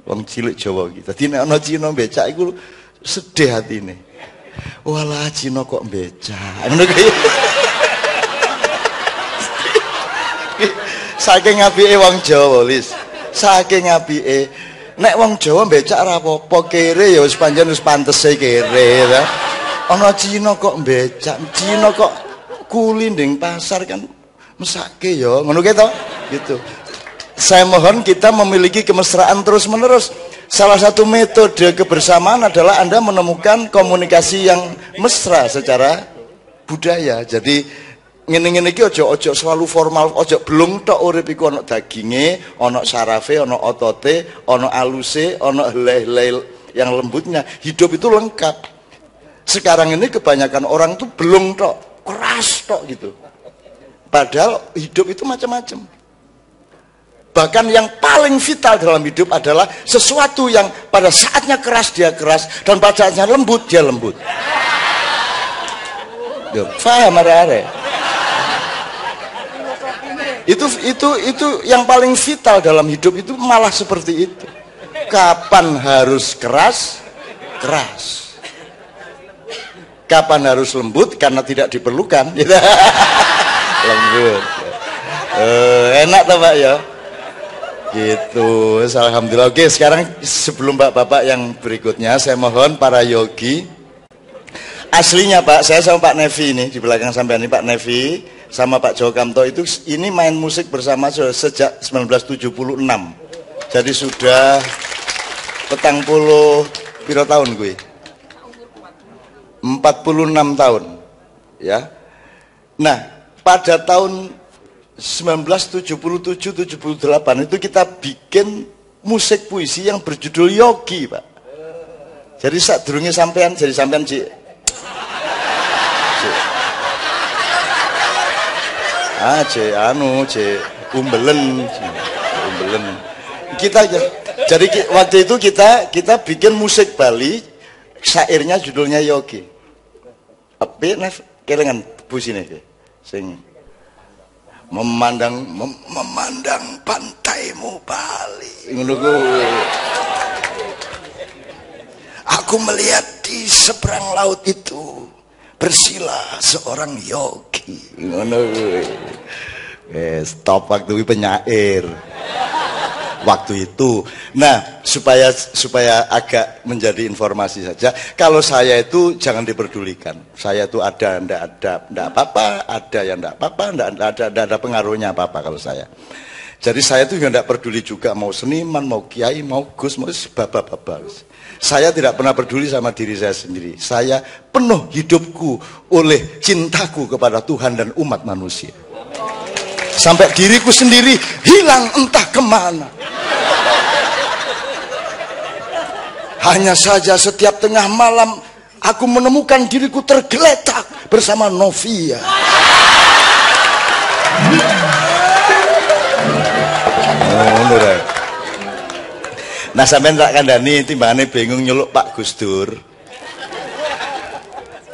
Wong cilik Jawa iki. Dadi nek ana Cina becak iku sedih hatine. Walah Cina kok becak. Ngono ki. Saking apike wong Jawa, Lis. Saking apike. Nek wong Jawa becak ora apa-apa, kere ya wis pancen wis pantese kere ta. Ana Cina kok becak, Cina kok kuli ning pasar kan mesake ya. Ngono ki to? Gitu. Saya mohon kita memiliki kemesraan terus-menerus. Salah satu metode kebersamaan adalah Anda menemukan komunikasi yang mesra secara budaya. Jadi ngene-ngene iki ojo selalu formal, ojo belum tok urip iku ana daginge, ana sarafe, ana otote, ana aluse, ana helai-helai yang lembutnya. Hidup itu lengkap. Sekarang ini kebanyakan orang tuh belum tok, keras tok gitu. Padahal hidup itu macam-macam. Bahkan yang paling vital dalam hidup adalah sesuatu yang pada saatnya keras dia keras dan pada saatnya lembut dia lembut. Faham are-are? Itu yang paling vital dalam hidup itu malah seperti itu. Kapan harus keras? Keras. Kapan harus lembut? Karena tidak diperlukan. Lembut. Enak toh Pak ya? Gitu. Alhamdulillah. Oke, sekarang sebelum bapak-bapak yang berikutnya, saya mohon para yogi. Aslinya Pak, saya sama Pak Nevi ini di belakang sampean ini, Pak Nevi sama Pak Joko Kamto itu ini main musik bersama sejak 1976. Jadi sudah 40 piro tahun gue? 46 tahun. Ya. Nah, pada tahun 1977-78 itu kita bikin musik puisi yang berjudul Yogi, Pak. Jadi saat durungnya sampean, jadi sampean Umbelen. Jadi waktu itu kita bikin musik Bali, syairnya judulnya Yogi. Apa kelengan busine sing memandang pantaimu Bali. Ngono kuwi. Aku melihat di seberang laut itu bersila seorang yogi. Ngono kuwi. Stop waktu penyair. Waktu itu. Nah, supaya agak menjadi informasi saja, kalau saya itu jangan diperdulikan. Saya itu ada enggak apa-apa, ada yang enggak apa-apa, enggak ada pengaruhnya apa-apa kalau saya. Jadi saya itu enggak peduli juga mau seniman, mau kiai, mau gus, mau bapak-bapak. Saya tidak pernah peduli sama diri saya sendiri. Saya penuh hidupku oleh cintaku kepada Tuhan dan umat manusia. Sampai diriku sendiri hilang entah kemana. Hanya saja setiap tengah malam aku menemukan diriku tergeletak bersama Novia. Nah sampean tak kandhani timbangane bingung nyeluk Pak Gus Dur.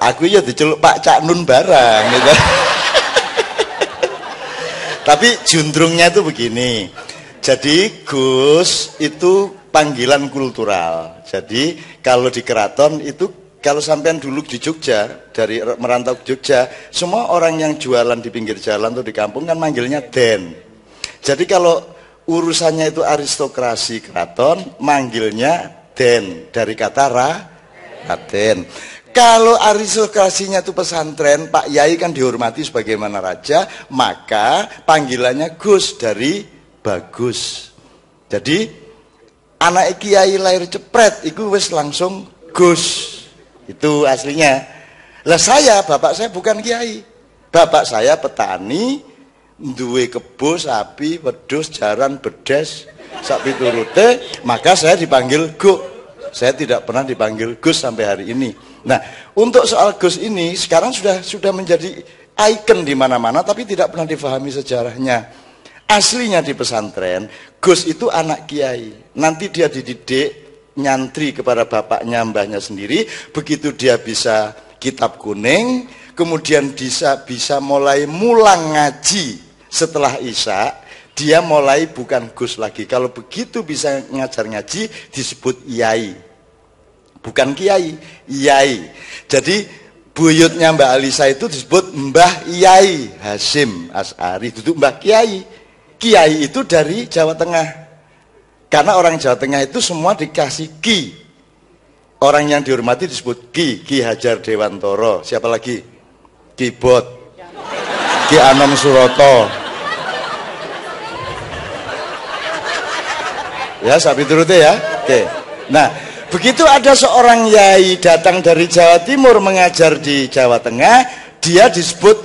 Aku ya diceluk Pak Cak Nun barang gitu. Tapi jundrungnya itu begini. Jadi Gus itu panggilan kultural. Jadi kalau di keraton itu, kalau sampean dulu di Jogja, dari merantau ke Jogja, semua orang yang jualan di pinggir jalan atau di kampung kan manggilnya Den. Jadi kalau urusannya itu aristokrasi keraton, manggilnya Den, dari kata Raden. Kalau aristokrasinya itu pesantren, Pak Yai kan dihormati sebagaimana raja, maka panggilannya Gus, dari bagus. Jadi anak kiai lahir cepret itu wis langsung Gus. Itu aslinya. Lah bapak saya bukan kiai. Bapak saya petani, duwe kebo, sapi, wedhus, jaran, bedes, sapi turute, maka saya dipanggil Gus. Saya tidak pernah dipanggil Gus sampai hari ini. Nah, untuk soal Gus ini sekarang sudah menjadi ikon di mana-mana, tapi tidak pernah difahami sejarahnya. Aslinya di pesantren, Gus itu anak kiai. Nanti dia dididik nyantri kepada bapaknya, mbahnya sendiri. Begitu dia bisa kitab kuning, kemudian bisa mulai mulang ngaji setelah Isya, dia mulai bukan Gus lagi. Kalau begitu bisa ngajar ngaji disebut Yai. Bukan Kiai, Yai. Jadi buyutnya Mbak Alisa itu disebut Mbah Yai Hasyim Asy'ari, itu Mbah Kiai. Kiai itu dari Jawa Tengah. Karena orang Jawa Tengah itu semua dikasih Ki. Orang yang dihormati disebut Ki Hajar Dewantoro. Siapa lagi? Ki Bot, Ki Anom Suroto. Ya, sapi turute ya. Oke. Nah, begitu ada seorang yai datang dari Jawa Timur mengajar di Jawa Tengah, dia disebut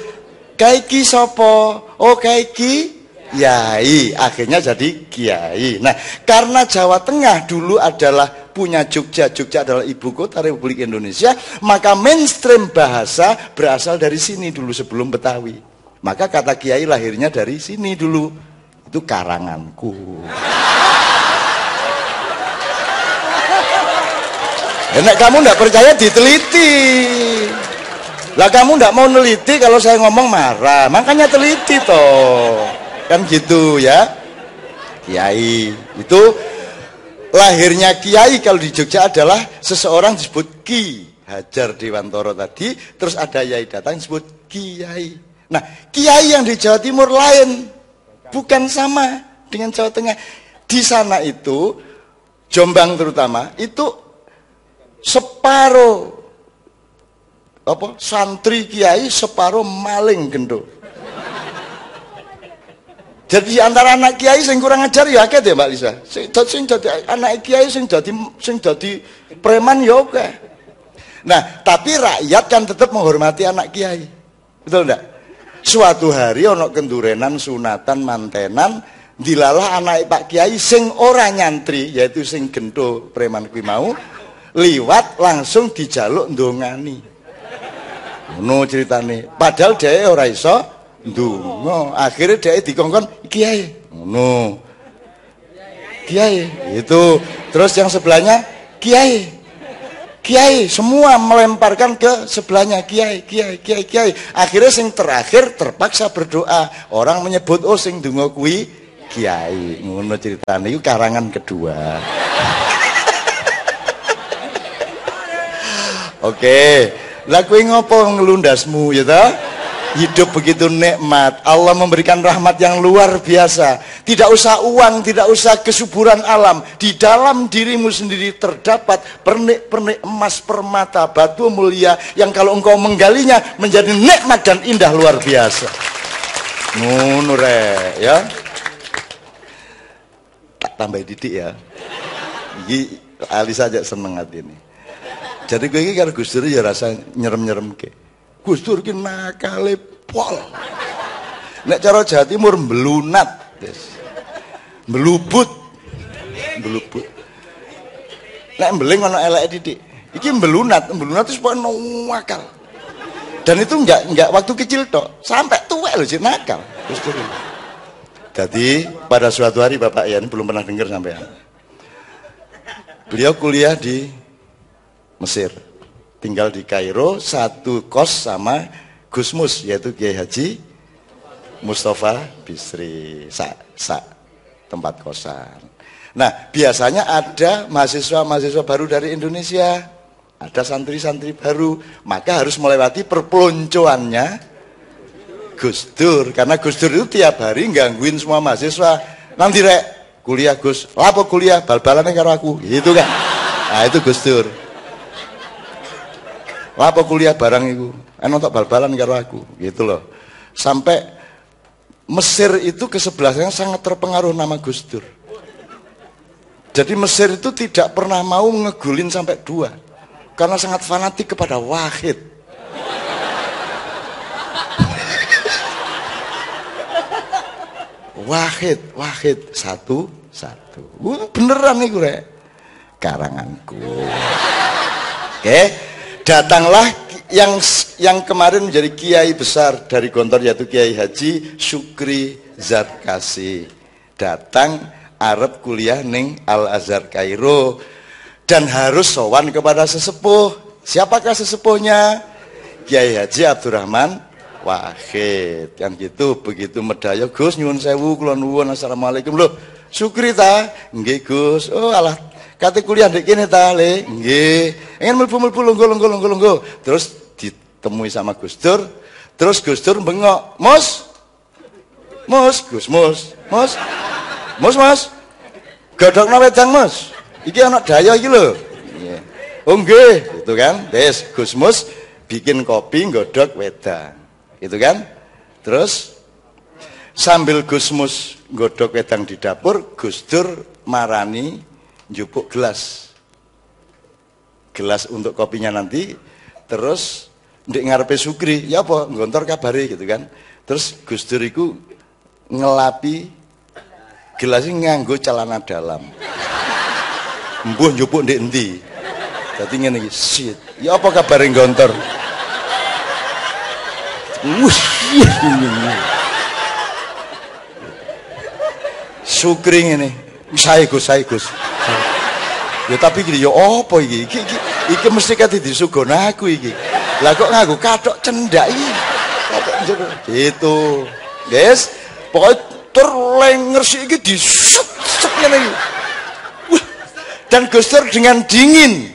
Kaiki Sopo. Oh, Kaiki Yai, akhirnya jadi Kiai. Nah, karena Jawa Tengah dulu adalah punya Jogja, Jogja adalah ibu kota Republik Indonesia, maka mainstream bahasa berasal dari sini dulu sebelum Betawi. Maka kata Kiai lahirnya dari sini dulu. Itu karanganku. Enak kamu nggak percaya diteliti. Lah kamu nggak mau neliti, kalau saya ngomong marah. Makanya teliti toh. Kan gitu ya. Kiai itu lahirnya Kiai kalau di Jogja adalah seseorang disebut Ki Hajar Dewantoro tadi, terus ada Yai datang disebut Kiai. Nah, Kiai yang di Jawa Timur lain, bukan sama dengan Jawa Tengah. Di sana itu Jombang terutama itu separuh santri Kiai, separuh maling gendho. Jadi antara anak kiai sing kurang ajar ya akeh ya Mbak Lisa. Sing dadi anak kiai sing dadi preman ya oke. Nah, tapi rakyat kan tetap menghormati anak kiai. Betul enggak? Suatu hari ono kendurenan, sunatan, mantenan, dilalah anak Pak Kiai sing ora nyantri, yaitu sing gendho preman kuwi mau, liwat langsung dijaluk ndongani. Ngono ceritane. Padahal dhek ora iso ndonga. Akhirnya dia dikongkon kiai. Ngono. Kiai itu. Terus yang sebelahnya kiai. Kiai, semua melemparkan ke sebelahnya kiai. Akhirnya sing terakhir terpaksa berdoa. Orang menyebut oh sing donga kuwi kiai. Ngono ceritane iku karangan kedua. Oke. Lah kowe ngopo ngelundasmu ya ta? Hidup begitu nikmat. Allah memberikan rahmat yang luar biasa. Tidak usah uang, tidak usah kesuburan alam. Di dalam dirimu sendiri terdapat pernik-pernik emas, permata, batu mulia yang kalau engkau menggalinya menjadi nikmat dan indah luar biasa. Ngono rek ya. Tak tambah didik ya. Iki ali saja seneng hati ini. Jadi gue ini karo Gus Dur ya rasa nyerem-nyerem ke. Gus Dur ki nakale pol. Nek cara Jawa Timur mbelunat, yes. Mbelubut. Nek mbeling ana eleke titik. Iki mbelunat wis pokoke nakal. Dan itu enggak waktu kecil tok, sampai tua loh jadi nakal. Gus Dur. Jadi pada suatu hari Bapak Ian belum pernah dengar sampean. Beliau kuliah di Mesir. Tinggal di Kairo, satu kos sama Gus Mus, yaitu Kiai Haji Mustafa Bisri, tempat kosan. Nah, biasanya ada mahasiswa-mahasiswa baru dari Indonesia, ada santri-santri baru, maka harus melewati perpeloncoannya Gus Dur, karena Gus Dur itu tiap hari gangguin semua mahasiswa. Nanti rek, kuliah Gus, lapo kuliah, bal-balannya karo aku, gitu kan? Nah, itu Gus Dur. Apa kuliah barang itu, untuk bal-balan karo aku, gitu loh. Sampai Mesir itu kesebelasannya sangat terpengaruh nama Gus Dur. Jadi Mesir itu tidak pernah mau ngegulin sampai 2, karena sangat fanatik kepada Wahid. Wahid, satu. Beneran nih gue, karanganku. Oke. Datanglah yang kemarin menjadi kiai besar dari Gontor, yaitu Kiai Haji Syukri Zarkasi. Datang arep kuliah ning Al Azhar Kairo dan harus sowan kepada sesepuh. Siapakah sesepuhnya? Kiai Haji Abdurrahman Wahid. Kan gitu, begitu medaya Gus nyuwun sewu kula nuwun assalamualaikum. Loh, Syukri ta? Nggih Gus. Oh alah, kate kuliah ndek kene ta le? Nggih. Ingin mlebu lungguh. Terus ditemui sama Gus Dur. Terus Gus Dur bengok, Mus. Godhokno wedang, Mus. Iki ana daya iki lho. Nggih. Oh nggih, gitu kan. Wis Gus Mus bikin kopi nggodhok wedang. Gitu kan? Terus sambil Gus Mus nggodhok wedang di dapur, Gus Dur marani njupuk gelas untuk kopinya nanti. Terus ndek ngarepe Sukri, ya apa Gontor kabari gitu kan. Terus Gus Dur iku ngelapi gelasnya nganggo celana dalam. Mbuh njupuk ndek endi. Dadi ngene iki, shit. Ya apa kabare Gontor? Sukri ngene. Sae Gus. Ya tapi gini, ya apa iki? Iki mesti kate disugon aku iki. Lah kok nganggo kathok cendak iki. Gitu. Guys, pokoke terlenger sik iki disep ngene iki. Dan Gus Dur dengan dingin.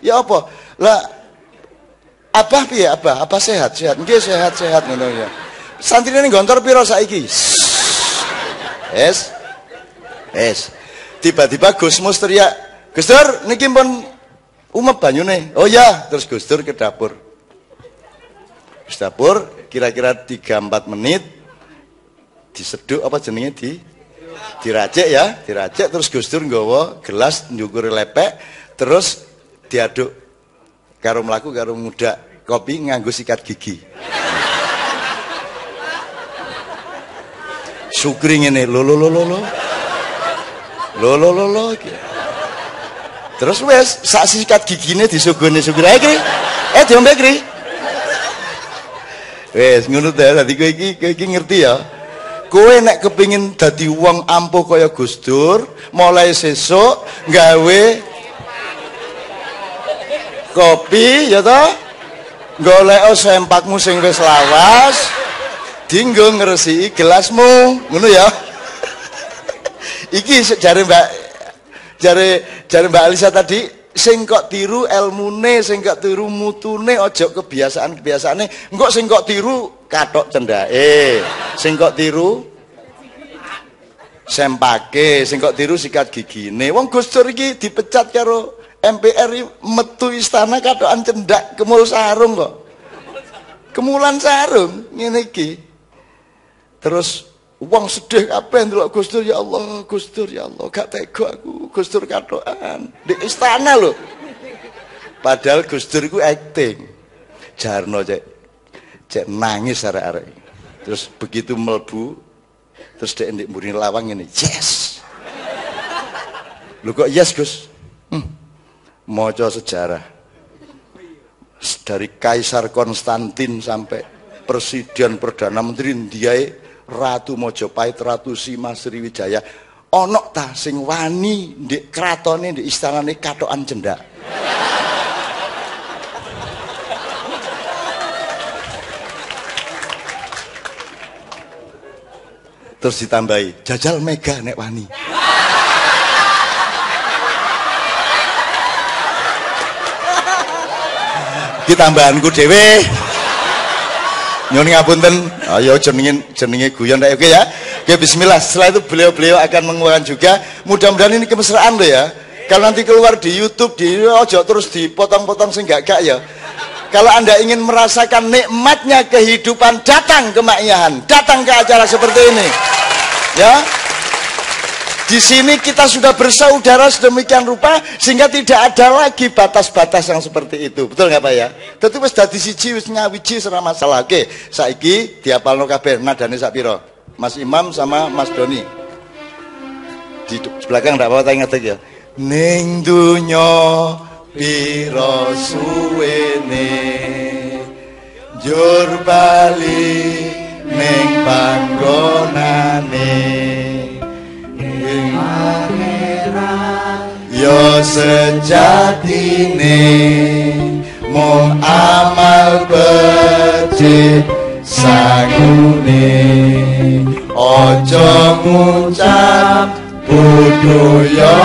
Ya apa? Lah Abah piye Abah? Apa sehat? Nggih sehat ngono ya. Santrine Gontor pira saiki? Es. Tiba-tiba Gus Mus teriak, Gus Dur niki pun umep banyune. Oh ya, terus Gus Dur ke dapur. Di dapur kira-kira 3-4 menit diseduk apa jenenge diracik ya, terus Gus Dur nggawa gelas njukuri lepek, terus diaduk karo mlaku karo ngudak kopi nganggo sikat gigi. Sukri ngene lo. Terus wes sak sikat gigine disugone Sukri. Diombe Kri. Wes ngono ta, dadi kowe iki ngerti ya. Kowe nek kepingin dadi wong ampuh kaya Gus Dur, mulai sesuk gawe kopi ya toh. Golek sempakmu sing wis lawas, dinggo ngresiki gelasmu, ngono ya. Iki jare Mbak Alisa tadi, sing kok tiru ilmune, sing kok tiru mutune, aja kebiasaan-kebiasaane. Engko sing kok tiru kathok cendake, sing kok tiru sempake, sing kok tiru sikat gigine. Wong Gus Dur iki dipecat karo MPR metu istana kathokan cendak kemul sarung kok. Kemulan sarung ngene iki. Terus wong sedih kabeh ndelok Gus Dur, ya Allah, Gus Dur ya Allah, gak tega aku, Gus Dur kathokan di istana lho. Padahal Gus Dur iku acting. Jarno cek nangis arek-arek. Terus begitu mlebu, terus dek ndek mburi lawang ngene, yes. Lho kok yes, Gus? Maca sejarah. Dari Kaisar Konstantin sampai Presiden Perdana Menteri Indiae Ratu Mojopahit, Ratu Sima Sriwijaya, ono ta sing wani ndek kratone ndek istanane kathokan cendak. Terus ditambahi jajal mega nek wani. Ki tambahanku dhewe. Nyuwun ngapunten, ayo jenenge guyon rek oke ya. Oke, bismillah. Setelah itu beliau akan mengeluarkan juga. Mudah-mudahan ini kemesraan loh ya. Kalau nanti keluar di YouTube, ojo terus dipotong-potong sing gak ya. Kalau Anda ingin merasakan nikmatnya kehidupan, datang ke Makyahan, datang ke acara seperti ini. Ya. Di sini kita sudah bersaudara sedemikian rupa sehingga tidak ada lagi batas-batas yang seperti itu. Betul nggak Pak ya? Tentu wis dadi siji wis nyawiji ora masalah. Oke, saiki diapalno kabeh nadane sak pira? Mas Imam sama Mas Doni. Di belakang ndak apa-apa ingat ya. Ning dunya pira suwene njur bali ning panggonane. Yo sejatine mung amal becik sangune ojo ngucap budaya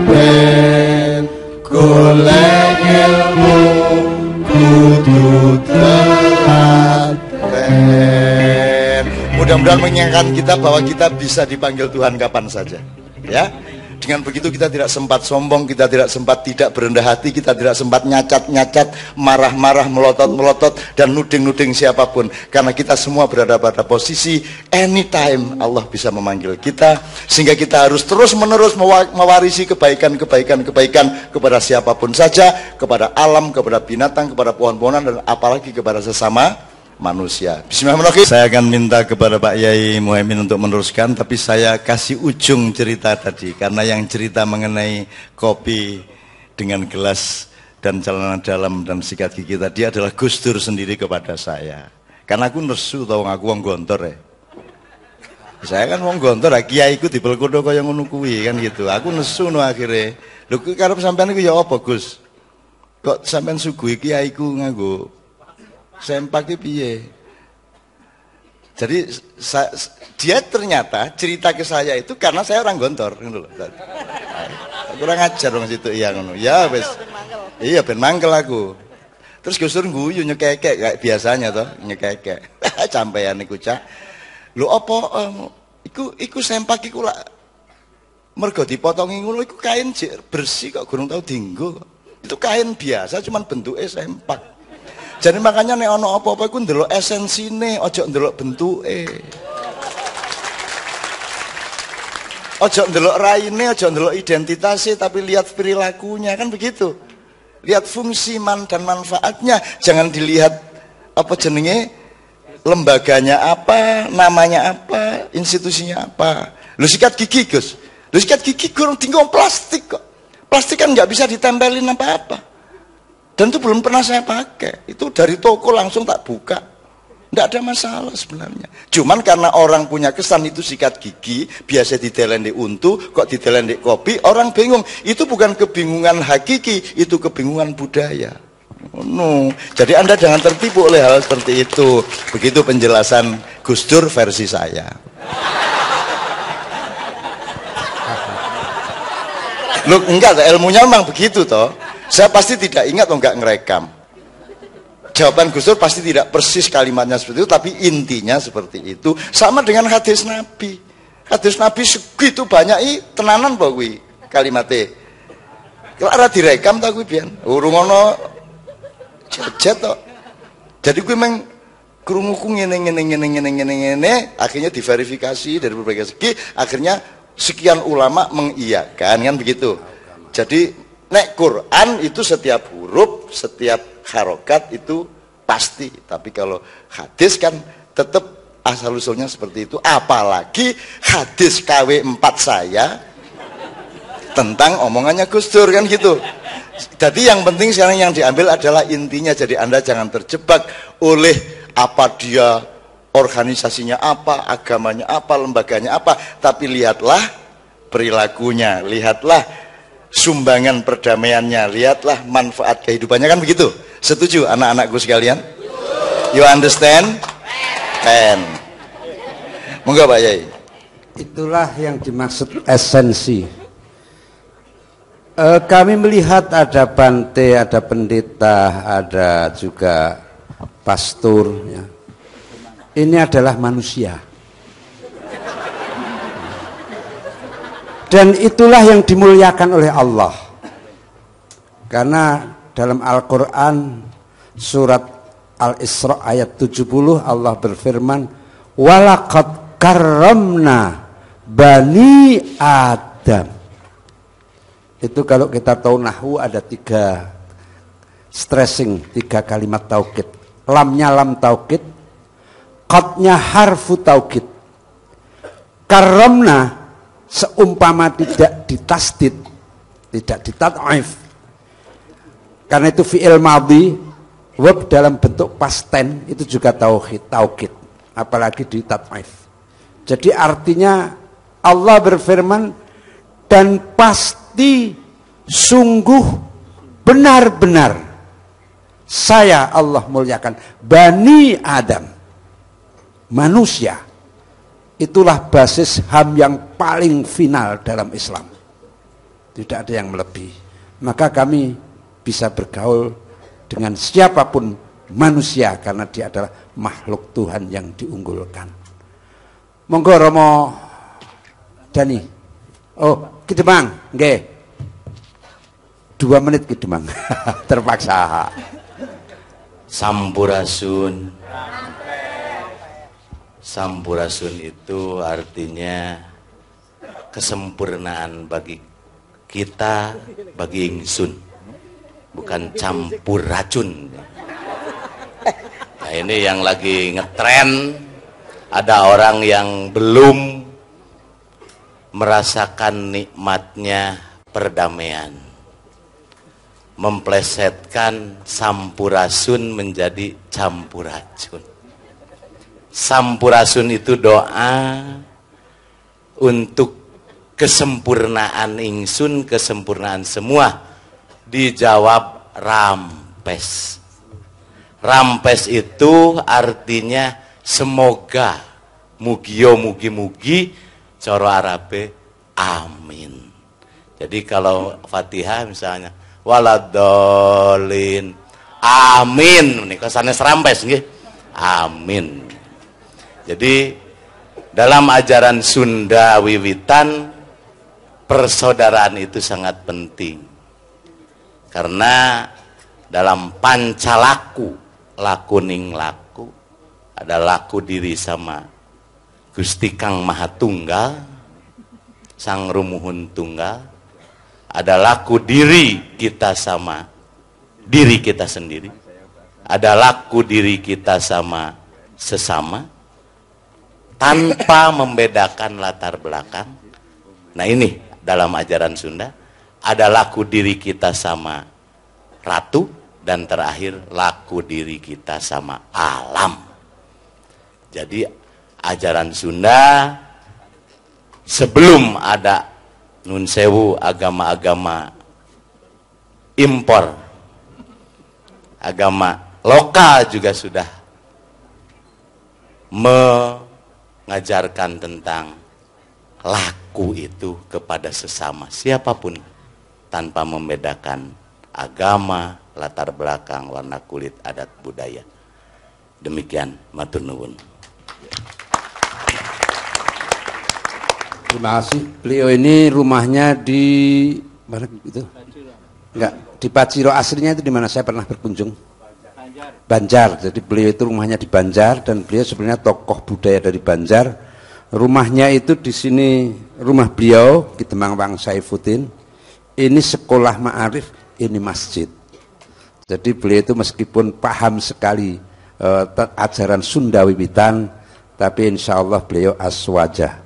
ben golek ilmu kudu telaten. Mudah-mudahan mengingatkan kita bahwa kita bisa dipanggil Tuhan kapan saja, ya. Dengan begitu kita tidak sempat sombong, kita tidak sempat tidak berendah hati, kita tidak sempat nyacat-nyacat, marah-marah, melotot-melotot, dan nuding-nuding siapapun. Karena kita semua berada pada posisi anytime Allah bisa memanggil kita, sehingga kita harus terus-menerus mewarisi kebaikan-kebaikan kepada siapapun saja, kepada alam, kepada binatang, kepada pohon-pohonan, dan apalagi kepada sesama manusia. Bismillahirrahmanirrahim. Saya akan minta kepada Pak Yai Muhaimin untuk meneruskan, tapi saya kasih ujung cerita tadi karena yang cerita mengenai kopi dengan gelas dan celana dalam dan sikat gigi tadi adalah Gus Dur sendiri kepada saya. Karena aku nesu tau aku wong gontor ya. Saya kan wong gontor, kiai ku dipelkodo kaya ngono kuwi kan gitu. Aku nesu no akhirnya. Lho karep sampean iku ya apa Gus? Kok sampean suguhi kiai ku nganggo sempak piye? Jadi dia ternyata cerita ke saya itu karena saya orang gontor ngono lho. Kurang ajar dong situ iya ngono. Ya wis. Iya ben mangkel aku. Terus Gus Dur guyu nyekekek kayak biasanya toh, nyekekek. Sampeyan niku cak. Lho apa iku sempak iku lak mergo dipotongi ngono iku kain bersih kok gurung tau dienggo. Itu kain biasa cuman bentuke sempak. Jadi makanya nek ana apa-apa iku ndelok esensine, aja ndelok bentuke. Aja ndelok raine, aja ndelok identitasnya, tapi lihat perilakunya, kan begitu. Lihat fungsi dan manfaatnya, jangan dilihat apa jenenge, lembaganya apa, namanya apa, institusinya apa. Lu sikat gigi, Gus. Lu sikat gigi kurang tinggal plastik kok. Plastik kan nggak bisa ditempelin apa-apa. Dan itu belum pernah saya pakai. Itu dari toko langsung tak buka. Tidak ada masalah sebenarnya. Cuman karena orang punya kesan itu sikat gigi, biasa didelen di untu, kok didelen di kopi, orang bingung. Itu bukan kebingungan hakiki, itu kebingungan budaya. No. Jadi Anda jangan tertipu oleh hal seperti itu. Begitu penjelasan Gus Dur versi saya. Loh, enggak, ilmunya memang begitu toh. Saya pasti tidak ingat atau enggak ngerekam. Jawaban Gus Dur pasti tidak persis kalimatnya seperti itu, tapi intinya seperti itu. Sama dengan hadis Nabi. Hadis Nabi segitu banyak tenanan apa kuwi kalimatnya. Kalau ada direkam tak kuwi pian. Urung ono jajet tok. Jadi kuwi meng krunguku ngene, akhirnya diverifikasi dari berbagai segi, akhirnya sekian ulama mengiyakan, kan begitu. Jadi nek Quran itu setiap huruf, setiap harokat itu pasti, tapi kalau hadis kan tetap asal usulnya seperti itu. Apalagi hadis KW4 saya tentang omongannya Gus Dur, kan gitu. Jadi yang penting sekarang yang diambil adalah intinya. Jadi Anda jangan terjebak oleh apa dia organisasinya apa, agamanya apa, lembaganya apa, tapi lihatlah perilakunya, lihatlah sumbangan perdamaiannya, lihatlah manfaat kehidupannya, kan begitu. Setuju anak-anakku sekalian? You understand? Monggo Pak Yai. Itulah yang dimaksud esensi. Kami melihat ada bante, ada pendeta, ada juga pastor, ya. Ini adalah manusia. Dan itulah yang dimuliakan oleh Allah. Karena dalam Al-Quran surat Al-Isra ayat 70 Allah berfirman, walaqad karramna bani Adam. Itu kalau kita tahu nahwu ada 3 stressing, 3 kalimat taukid. Lamnya lam taukid, qadnya harfu taukid. Karramna seumpama tidak ditasdid, tidak ditad'if. Karena itu fi'il madhi, verb dalam bentuk past tense itu juga taukid, apalagi ditad'if. Jadi artinya Allah berfirman, dan pasti sungguh benar-benar saya Allah muliakan Bani Adam, manusia. Itulah basis HAM yang paling final dalam Islam. Tidak ada yang melebihi. Maka kami bisa bergaul dengan siapapun manusia karena dia adalah makhluk Tuhan yang diunggulkan. Monggo Romo Dani. Oh, Kidemang, nggih. 2 menit Kidemang. Terpaksa. Sampurasun. Sampurasun itu artinya kesempurnaan bagi kita, bagi ingsun, bukan campur racun. Nah ini yang lagi ngetren, ada orang yang belum merasakan nikmatnya perdamaian, memplesetkan sampurasun menjadi campur racun. Sampurasun itu doa untuk kesempurnaan ingsun, kesempurnaan semua, dijawab rampes. Rampes itu artinya semoga, mugio mugi-mugi, coro Arabe amin. Jadi kalau Fatihah misalnya waladolin amin, ini kesannya serampes nggih. Amin. Jadi dalam ajaran Sunda wiwitan persaudaraan itu sangat penting. Karena dalam pancalaku, laku ning laku, ada laku diri sama Gusti Kang Maha Tunggal, Sang Rumuhun Tunggal, ada laku diri kita sama diri kita sendiri, ada laku diri kita sama sesama, tanpa membedakan latar belakang. Nah ini dalam ajaran Sunda, ada laku diri kita sama ratu, dan terakhir laku diri kita sama alam. Jadi ajaran Sunda sebelum ada nun sewu agama-agama impor, agama lokal juga sudah mengajarkan tentang laku itu kepada sesama siapapun tanpa membedakan agama, latar belakang, warna kulit, adat, budaya. Demikian, matur nuwun. Terima kasih. Beliau ini rumahnya di mana itu? Enggak, di Paciro aslinya itu di mana? Saya pernah berkunjung. Banjar. Jadi beliau itu rumahnya di Banjar dan beliau sebenarnya tokoh budaya dari Banjar. Rumahnya itu di sini, rumah beliau di Demang Wang Saifuddin. Ini sekolah ma'arif, ini masjid. Jadi beliau itu meskipun paham sekali ajaran Sunda wiwitan, tapi insya Allah beliau aswaja.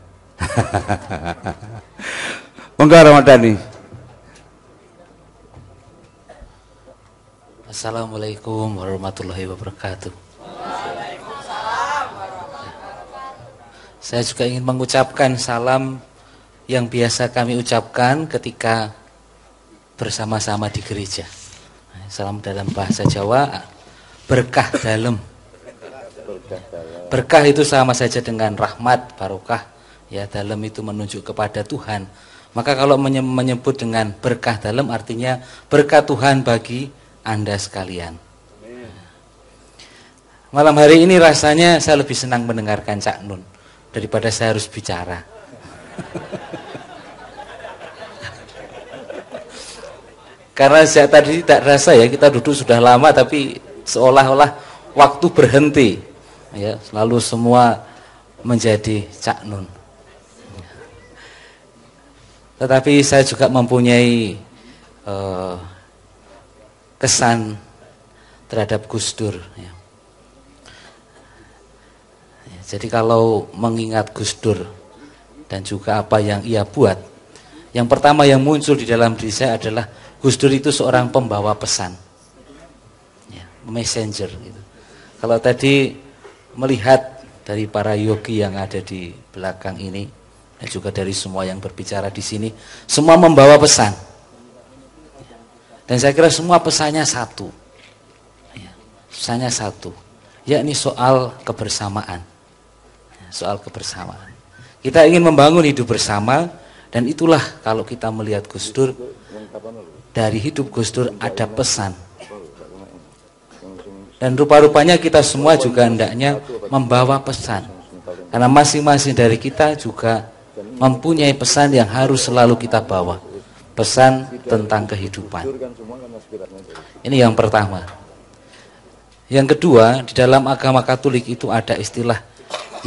Monggo Ramadhani. Assalamualaikum warahmatullahi wabarakatuh. Saya juga ingin mengucapkan salam yang biasa kami ucapkan ketika bersama-sama di gereja. Salam dalam bahasa Jawa, berkah dalem. Berkah itu sama saja dengan rahmat, barokah. Ya, dalem itu menunjuk kepada Tuhan. Maka kalau menyebut dengan berkah dalem artinya berkah Tuhan bagi Anda sekalian. Malam hari ini rasanya saya lebih senang mendengarkan Cak Nun daripada saya harus bicara. Karena saya tadi tidak rasa ya, kita duduk sudah lama tapi seolah-olah waktu berhenti. Ya, selalu semua menjadi Cak Nun. Tetapi saya juga mempunyai kesan terhadap Gus Dur. Ya. Jadi kalau mengingat Gus Dur dan juga apa yang ia buat, yang pertama yang muncul di dalam diri saya adalah Gus Dur itu seorang pembawa pesan, ya, messenger. Gitu. Kalau tadi melihat dari para yogi yang ada di belakang ini dan juga dari semua yang berbicara di sini, semua membawa pesan. Dan saya kira semua pesannya satu, ya, pesannya satu, yakni soal kebersamaan. Soal kebersamaan. Kita ingin membangun hidup bersama dan itulah kalau kita melihat Gus Dur, dari hidup Gus Dur ada pesan. Dan rupa-rupanya kita semua juga hendaknya membawa pesan. Karena masing-masing dari kita juga mempunyai pesan yang harus selalu kita bawa. Pesan tentang kehidupan. Ini yang pertama. Yang kedua, di dalam agama Katolik itu ada istilah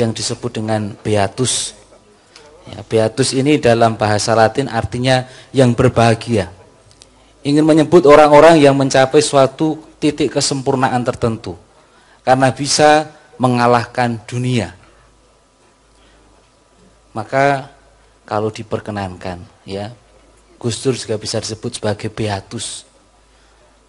yang disebut dengan beatus. Ya, beatus ini dalam bahasa Latin artinya yang berbahagia. Ingin menyebut orang-orang yang mencapai suatu titik kesempurnaan tertentu karena bisa mengalahkan dunia. Maka kalau diperkenankan, ya, Gus Dur juga bisa disebut sebagai beatus.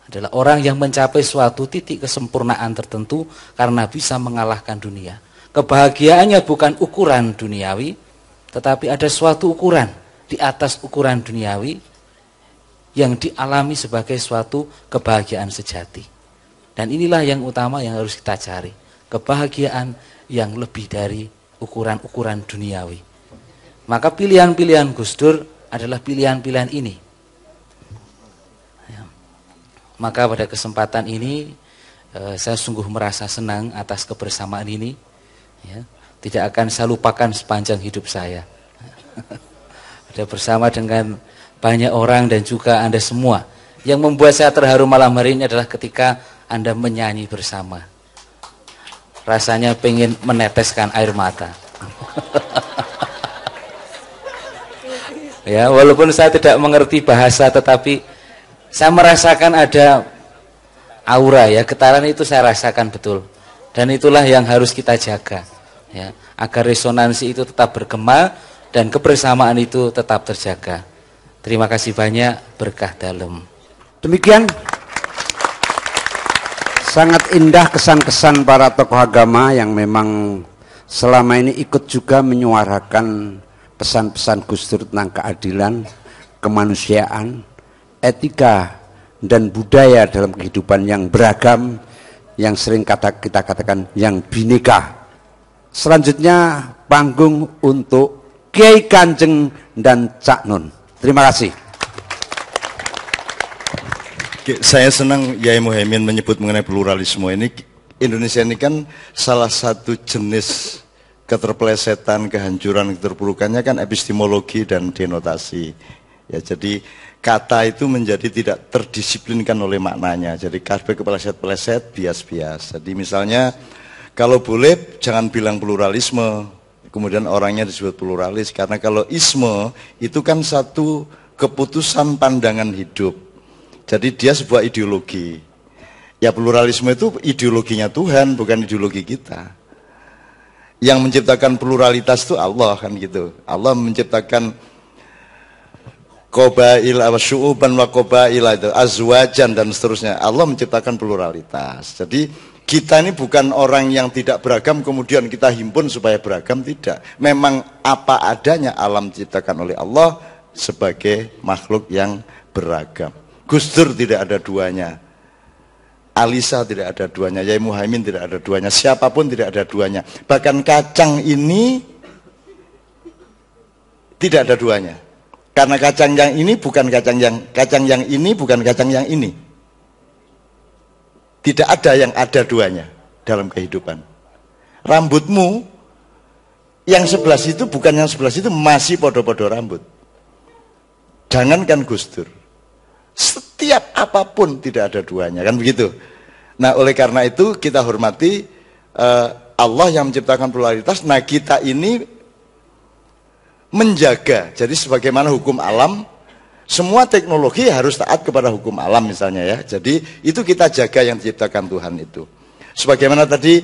Adalah orang yang mencapai suatu titik kesempurnaan tertentu karena bisa mengalahkan dunia. Kebahagiaannya bukan ukuran duniawi, tetapi ada suatu ukuran di atas ukuran duniawi yang dialami sebagai suatu kebahagiaan sejati. Dan inilah yang utama yang harus kita cari. Kebahagiaan yang lebih dari ukuran-ukuran duniawi. Maka pilihan-pilihan Gus Dur adalah pilihan-pilihan ini. Ya. Maka pada kesempatan ini saya sungguh merasa senang atas kebersamaan ini. Ya, tidak akan saya lupakan sepanjang hidup saya. Ada bersama dengan banyak orang dan juga Anda semua. Yang membuat saya terharu malam hari ini adalah ketika Anda menyanyi bersama. Rasanya pengen meneteskan air mata. Ya, walaupun saya tidak mengerti bahasa, tetapi saya merasakan ada aura, ya, getaran itu saya rasakan betul. Dan itulah yang harus kita jaga, ya, agar resonansi itu tetap bergema dan kebersamaan itu tetap terjaga. Terima kasih banyak, berkah dalam. Demikian sangat indah kesan-kesan para tokoh agama yang memang selama ini ikut juga menyuarakan pesan-pesan Gus Dur tentang keadilan, kemanusiaan, etika, dan budaya dalam kehidupan yang beragam, yang sering kita katakan yang bineka. Selanjutnya panggung untuk Kiai Kanjeng dan Cak Nun. Terima kasih. Saya senang Yai Muhaimin menyebut mengenai pluralisme ini. Indonesia ini kan salah satu jenis keterpelesetan, kehancuran, keterpurukannya kan epistemologi dan denotasi. Ya, jadi kata itu menjadi tidak terdisiplinkan oleh maknanya. Jadi kabeh kepeleset-peleset, bias-bias. Jadi misalnya kalau boleh jangan bilang pluralisme, kemudian orangnya disebut pluralis. Karena kalau isme itu kan satu keputusan pandangan hidup. Jadi dia sebuah ideologi. Ya pluralisme itu ideologinya Tuhan, bukan ideologi kita. Yang menciptakan pluralitas itu Allah kan gitu. Allah menciptakan qabail wa syu'uban wa qabail itu azwajan dan seterusnya. Allah menciptakan pluralitas. Jadi kita ini bukan orang yang tidak beragam kemudian kita himpun supaya beragam, tidak. Memang apa adanya alam diciptakan oleh Allah sebagai makhluk yang beragam. Gus Dur tidak ada duanya. Alisa tidak ada duanya, Yai Muhaimin tidak ada duanya, siapapun tidak ada duanya. Bahkan kacang ini tidak ada duanya. Karena kacang yang ini bukan kacang yang ini bukan kacang yang ini. Tidak ada yang ada duanya dalam kehidupan. Rambutmu yang sebelah situ bukan yang sebelah situ, masih podo-podo rambut. Jangankan Gus Dur. Setiap apapun tidak ada duanya, kan begitu. Nah, oleh karena itu kita hormati Allah yang menciptakan pluralitas. Nah, kita ini menjaga. Jadi sebagaimana hukum alam, semua teknologi harus taat kepada hukum alam misalnya ya. Jadi itu kita jaga yang diciptakan Tuhan itu. Sebagaimana tadi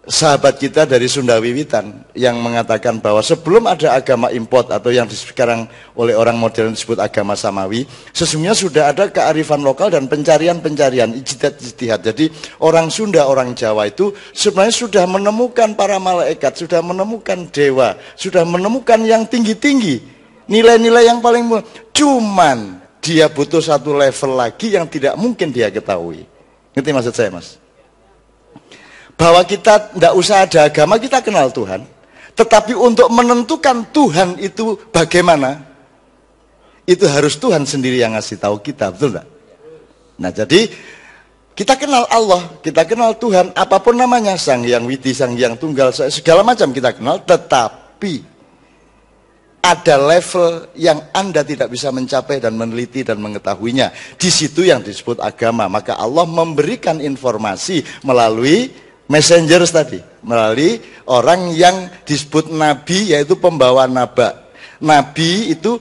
sahabat kita dari Sunda Wiwitan yang mengatakan bahwa sebelum ada agama import atau yang sekarang oleh orang modern disebut agama samawi, sesungguhnya sudah ada kearifan lokal dan pencarian-pencarian, ijtihad. Jadi orang Sunda, orang Jawa itu sebenarnya sudah menemukan para malaikat, sudah menemukan dewa, sudah menemukan yang tinggi-tinggi, nilai-nilai yang paling cuman dia butuh satu level lagi yang tidak mungkin dia ketahui. Ngerti maksud saya, Mas? Bahwa kita tidak usah ada agama, kita kenal Tuhan. Tetapi untuk menentukan Tuhan itu bagaimana, itu harus Tuhan sendiri yang ngasih tahu kita, betul tidak? Nah, jadi kita kenal Allah, kita kenal Tuhan, apapun namanya, Sang Hyang Widi, Sang Hyang Tunggal, segala macam kita kenal. Tetapi ada level yang Anda tidak bisa mencapai dan meneliti dan mengetahuinya. Di situ yang disebut agama. Maka Allah memberikan informasi melalui messengers tadi, melalui orang yang disebut nabi, yaitu pembawa naba. Nabi itu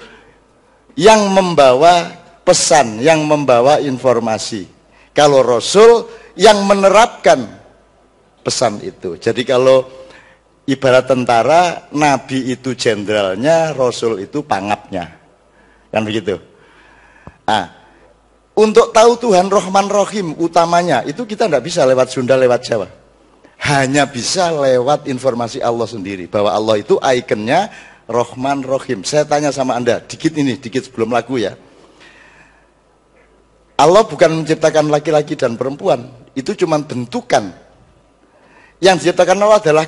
yang membawa pesan, yang membawa informasi. Kalau rasul yang menerapkan pesan itu. Jadi kalau ibarat tentara, nabi itu jenderalnya, rasul itu pangapnya. Kan begitu. Nah, untuk tahu Tuhan Rahman Rahim utamanya, itu kita tidak bisa lewat Sunda, lewat Jawa. Hanya bisa lewat informasi Allah sendiri. Bahwa Allah itu ikonnya Rahman Rahim. Saya tanya sama Anda, dikit sebelum lagu ya. Allah bukan menciptakan laki-laki dan perempuan. Itu cuma bentukan. Yang diciptakan Allah adalah